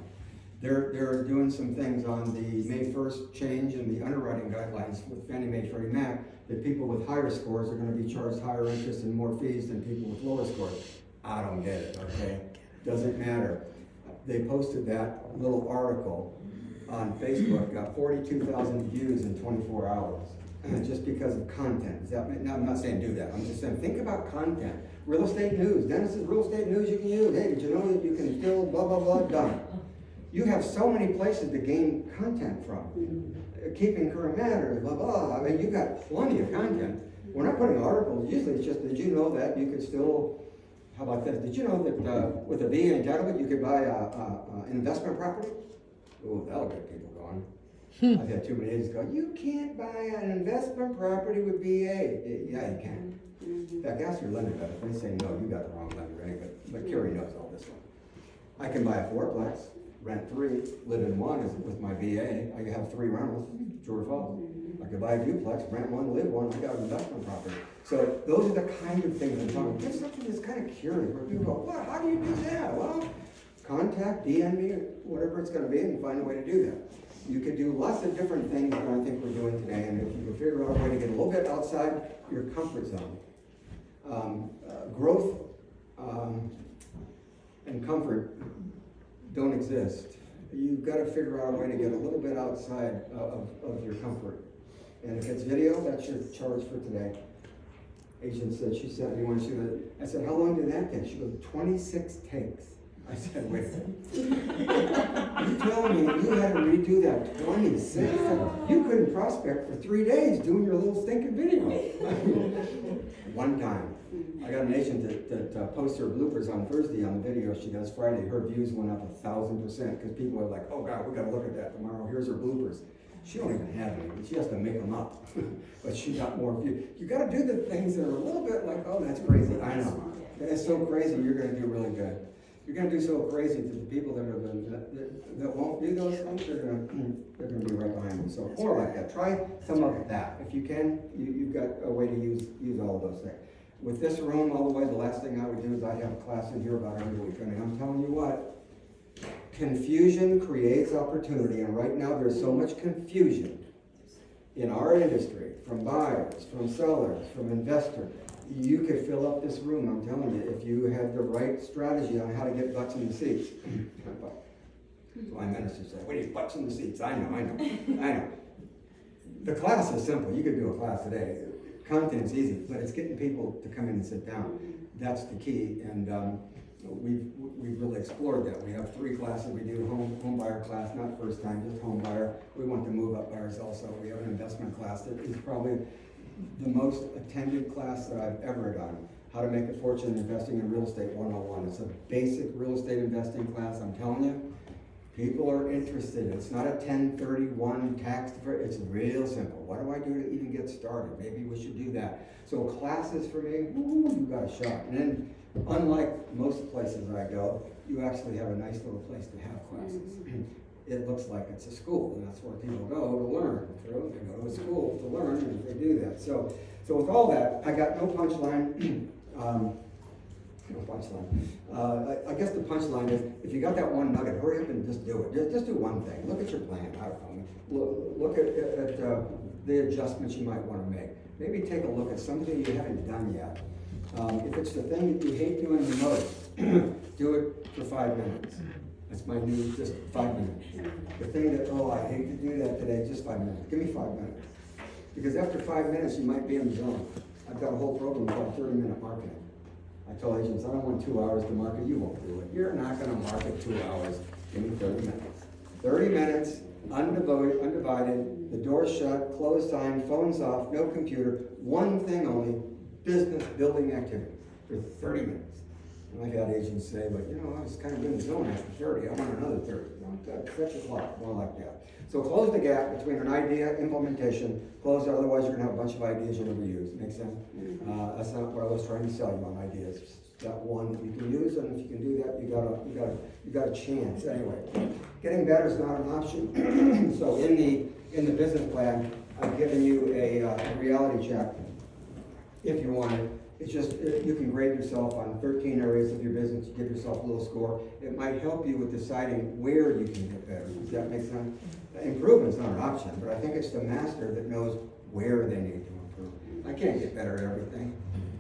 they're doing some things on the May 1st change in the underwriting guidelines with Fannie Mae, Freddie Mac, that people with higher scores are going to be charged higher interest and more fees than people with lower scores. I don't get it, okay? Doesn't matter. They posted that little article on Facebook, got 42,000 views in 24 hours. Just because of content. Now, I'm not saying do that. I'm just saying think about content. Real estate news. Dennis's real estate news you can use. Hey, did you know that you can still blah, blah, blah, done. You have so many places to gain content from. Keeping current matters, blah, blah. I mean, you've got plenty of content. We're not putting articles. Usually it's just, did you know that you could still, how about this? Did you know that with a VA entitlement you could buy an investment property? Oh, that'll get people going. I've had too many agents go, you can't buy an investment property with VA. Yeah, you can. In fact, ask your lender that. If they say no, you got the wrong lender, right? But Kerry knows all this one. I can buy a fourplex, rent 3, live in 1 with my VA. I can have 3 rentals, true or false. I could buy a duplex, rent 1, live 1. I got an investment property. So those are the kind of things I'm talking about. Just something that's kind of curious where people go, what? How do you do that? Well, contact, DM me, whatever it's going to be, and find a way to do that. You could do lots of different things that I think we're doing today, and if you can figure out a way to get a little bit outside your comfort zone. Growth and comfort don't exist you've gotta figure out a way to get a little bit outside of your comfort. And if it's video, that's your charge for today. Agent said, she said, you want to see that? I said, how long did that take? She goes, 26 takes. I said, wait a minute. You tell me you had to redo that 26? You couldn't prospect for 3 days doing your little stinking video. One time. I got an agent that posts her bloopers on Thursday on the video she does Friday. Her views went up 1,000% because people are like, oh God, we gotta look at that tomorrow. Here's her bloopers. She don't even have any, but she has to make them up. But she got more views. You gotta do the things that are a little bit like, oh, that's crazy. I know. It's so crazy, you're gonna do really good. You're gonna do so crazy to the people that won't do those things, they're gonna be right behind you. So more like that. Try some of that. If you can, you've got a way to use all of those things. With this room all the way, the last thing I would do is I'd have a class in here about every week. I mean, I'm telling you what, confusion creates opportunity, and right now there's so much confusion in our industry, from buyers, from sellers, from investors. You could fill up this room, I'm telling you, if you had the right strategy on how to get butts in the seats. My minister said, what do you butts in the seats? I know. The class is simple. You could do a class today. Content's easy, but it's getting people to come in and sit down. That's the key, and we've really explored that. We have 3 classes. We do home buyer class, not first time, just home buyer. We want to move up buyers also. We have an investment class that is probably the most attended class that I've ever done. How to make a fortune investing in real estate 101. It's a basic real estate investing class. I'm telling you, people are interested. It's not a 1031 tax deferred. It's real simple. What do I do to even get started? Maybe we should do that. So classes for me, you got a shot. And then, unlike most places I go, you actually have a nice little place to have classes. It looks like it's a school, and that's where people go to learn. They go to a school to learn, and they do that. So with all that, I got no punchline. No punchline. I guess the punchline is, if you got that one nugget, hurry up and just do it. Just do one thing. Look at your plan. I don't know. Look at the adjustments you might want to make. Maybe take a look at something you haven't done yet. If it's the thing that you hate doing the most, do it for 5 minutes. That's my new, just 5 minutes. The thing that, oh, I hate to do that today, just 5 minutes. Give me 5 minutes. Because after 5 minutes, you might be in the zone. I've got a whole program called 30-minute marketing. I tell agents, I don't want 2 hours to market. You won't do it. You're not going to market 2 hours. Give me 30 minutes. 30 minutes, undivided, the door's shut, closed time, phones off, no computer, one thing only, business building activity for 30 minutes. And I've had agents say, but you know, I was kind of in the zone after 30. I want another 30. Set your clock, more like that. So close the gap between an idea, implementation, close it, otherwise you're going to have a bunch of ideas you never use. Make sense? That's not what I was trying to sell you on ideas. Got one that you can use, and if you can do that, you got a chance. Anyway, getting better is not an option. So in the business plan, I've given you a reality check if you want it. It's just, you can grade yourself on 13 areas of your business, give yourself a little score. It might help you with deciding where you can get better. Does that make sense? Improvement's not an option, but I think it's the master that knows where they need to improve. I can't get better at everything.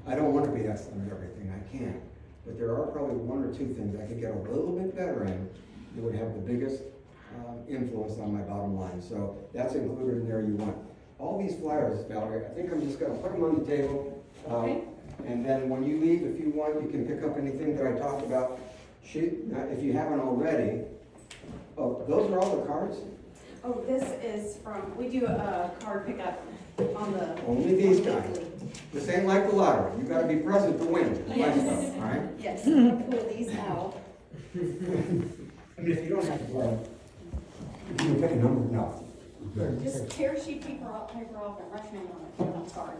I don't want to be excellent at everything. I can't. But there are probably 1 or 2 things I could get a little bit better in that would have the biggest influence on my bottom line. So that's included in there you want. All these flyers, Valerie, I think I'm just going to put them on the table. Okay. And then when you leave, if you want, you can pick up anything that I talked about. If you haven't already, oh, those are all the cards? Oh, this is from, we do a card pickup on the. Only these guys. This ain't like the lottery. You gotta be present to win. Yes. All right? Yes, I'm gonna pull these out. I mean, if you don't have to blow, if you pick a number, no. Just tear sheet paper off and rush me on it, on a card.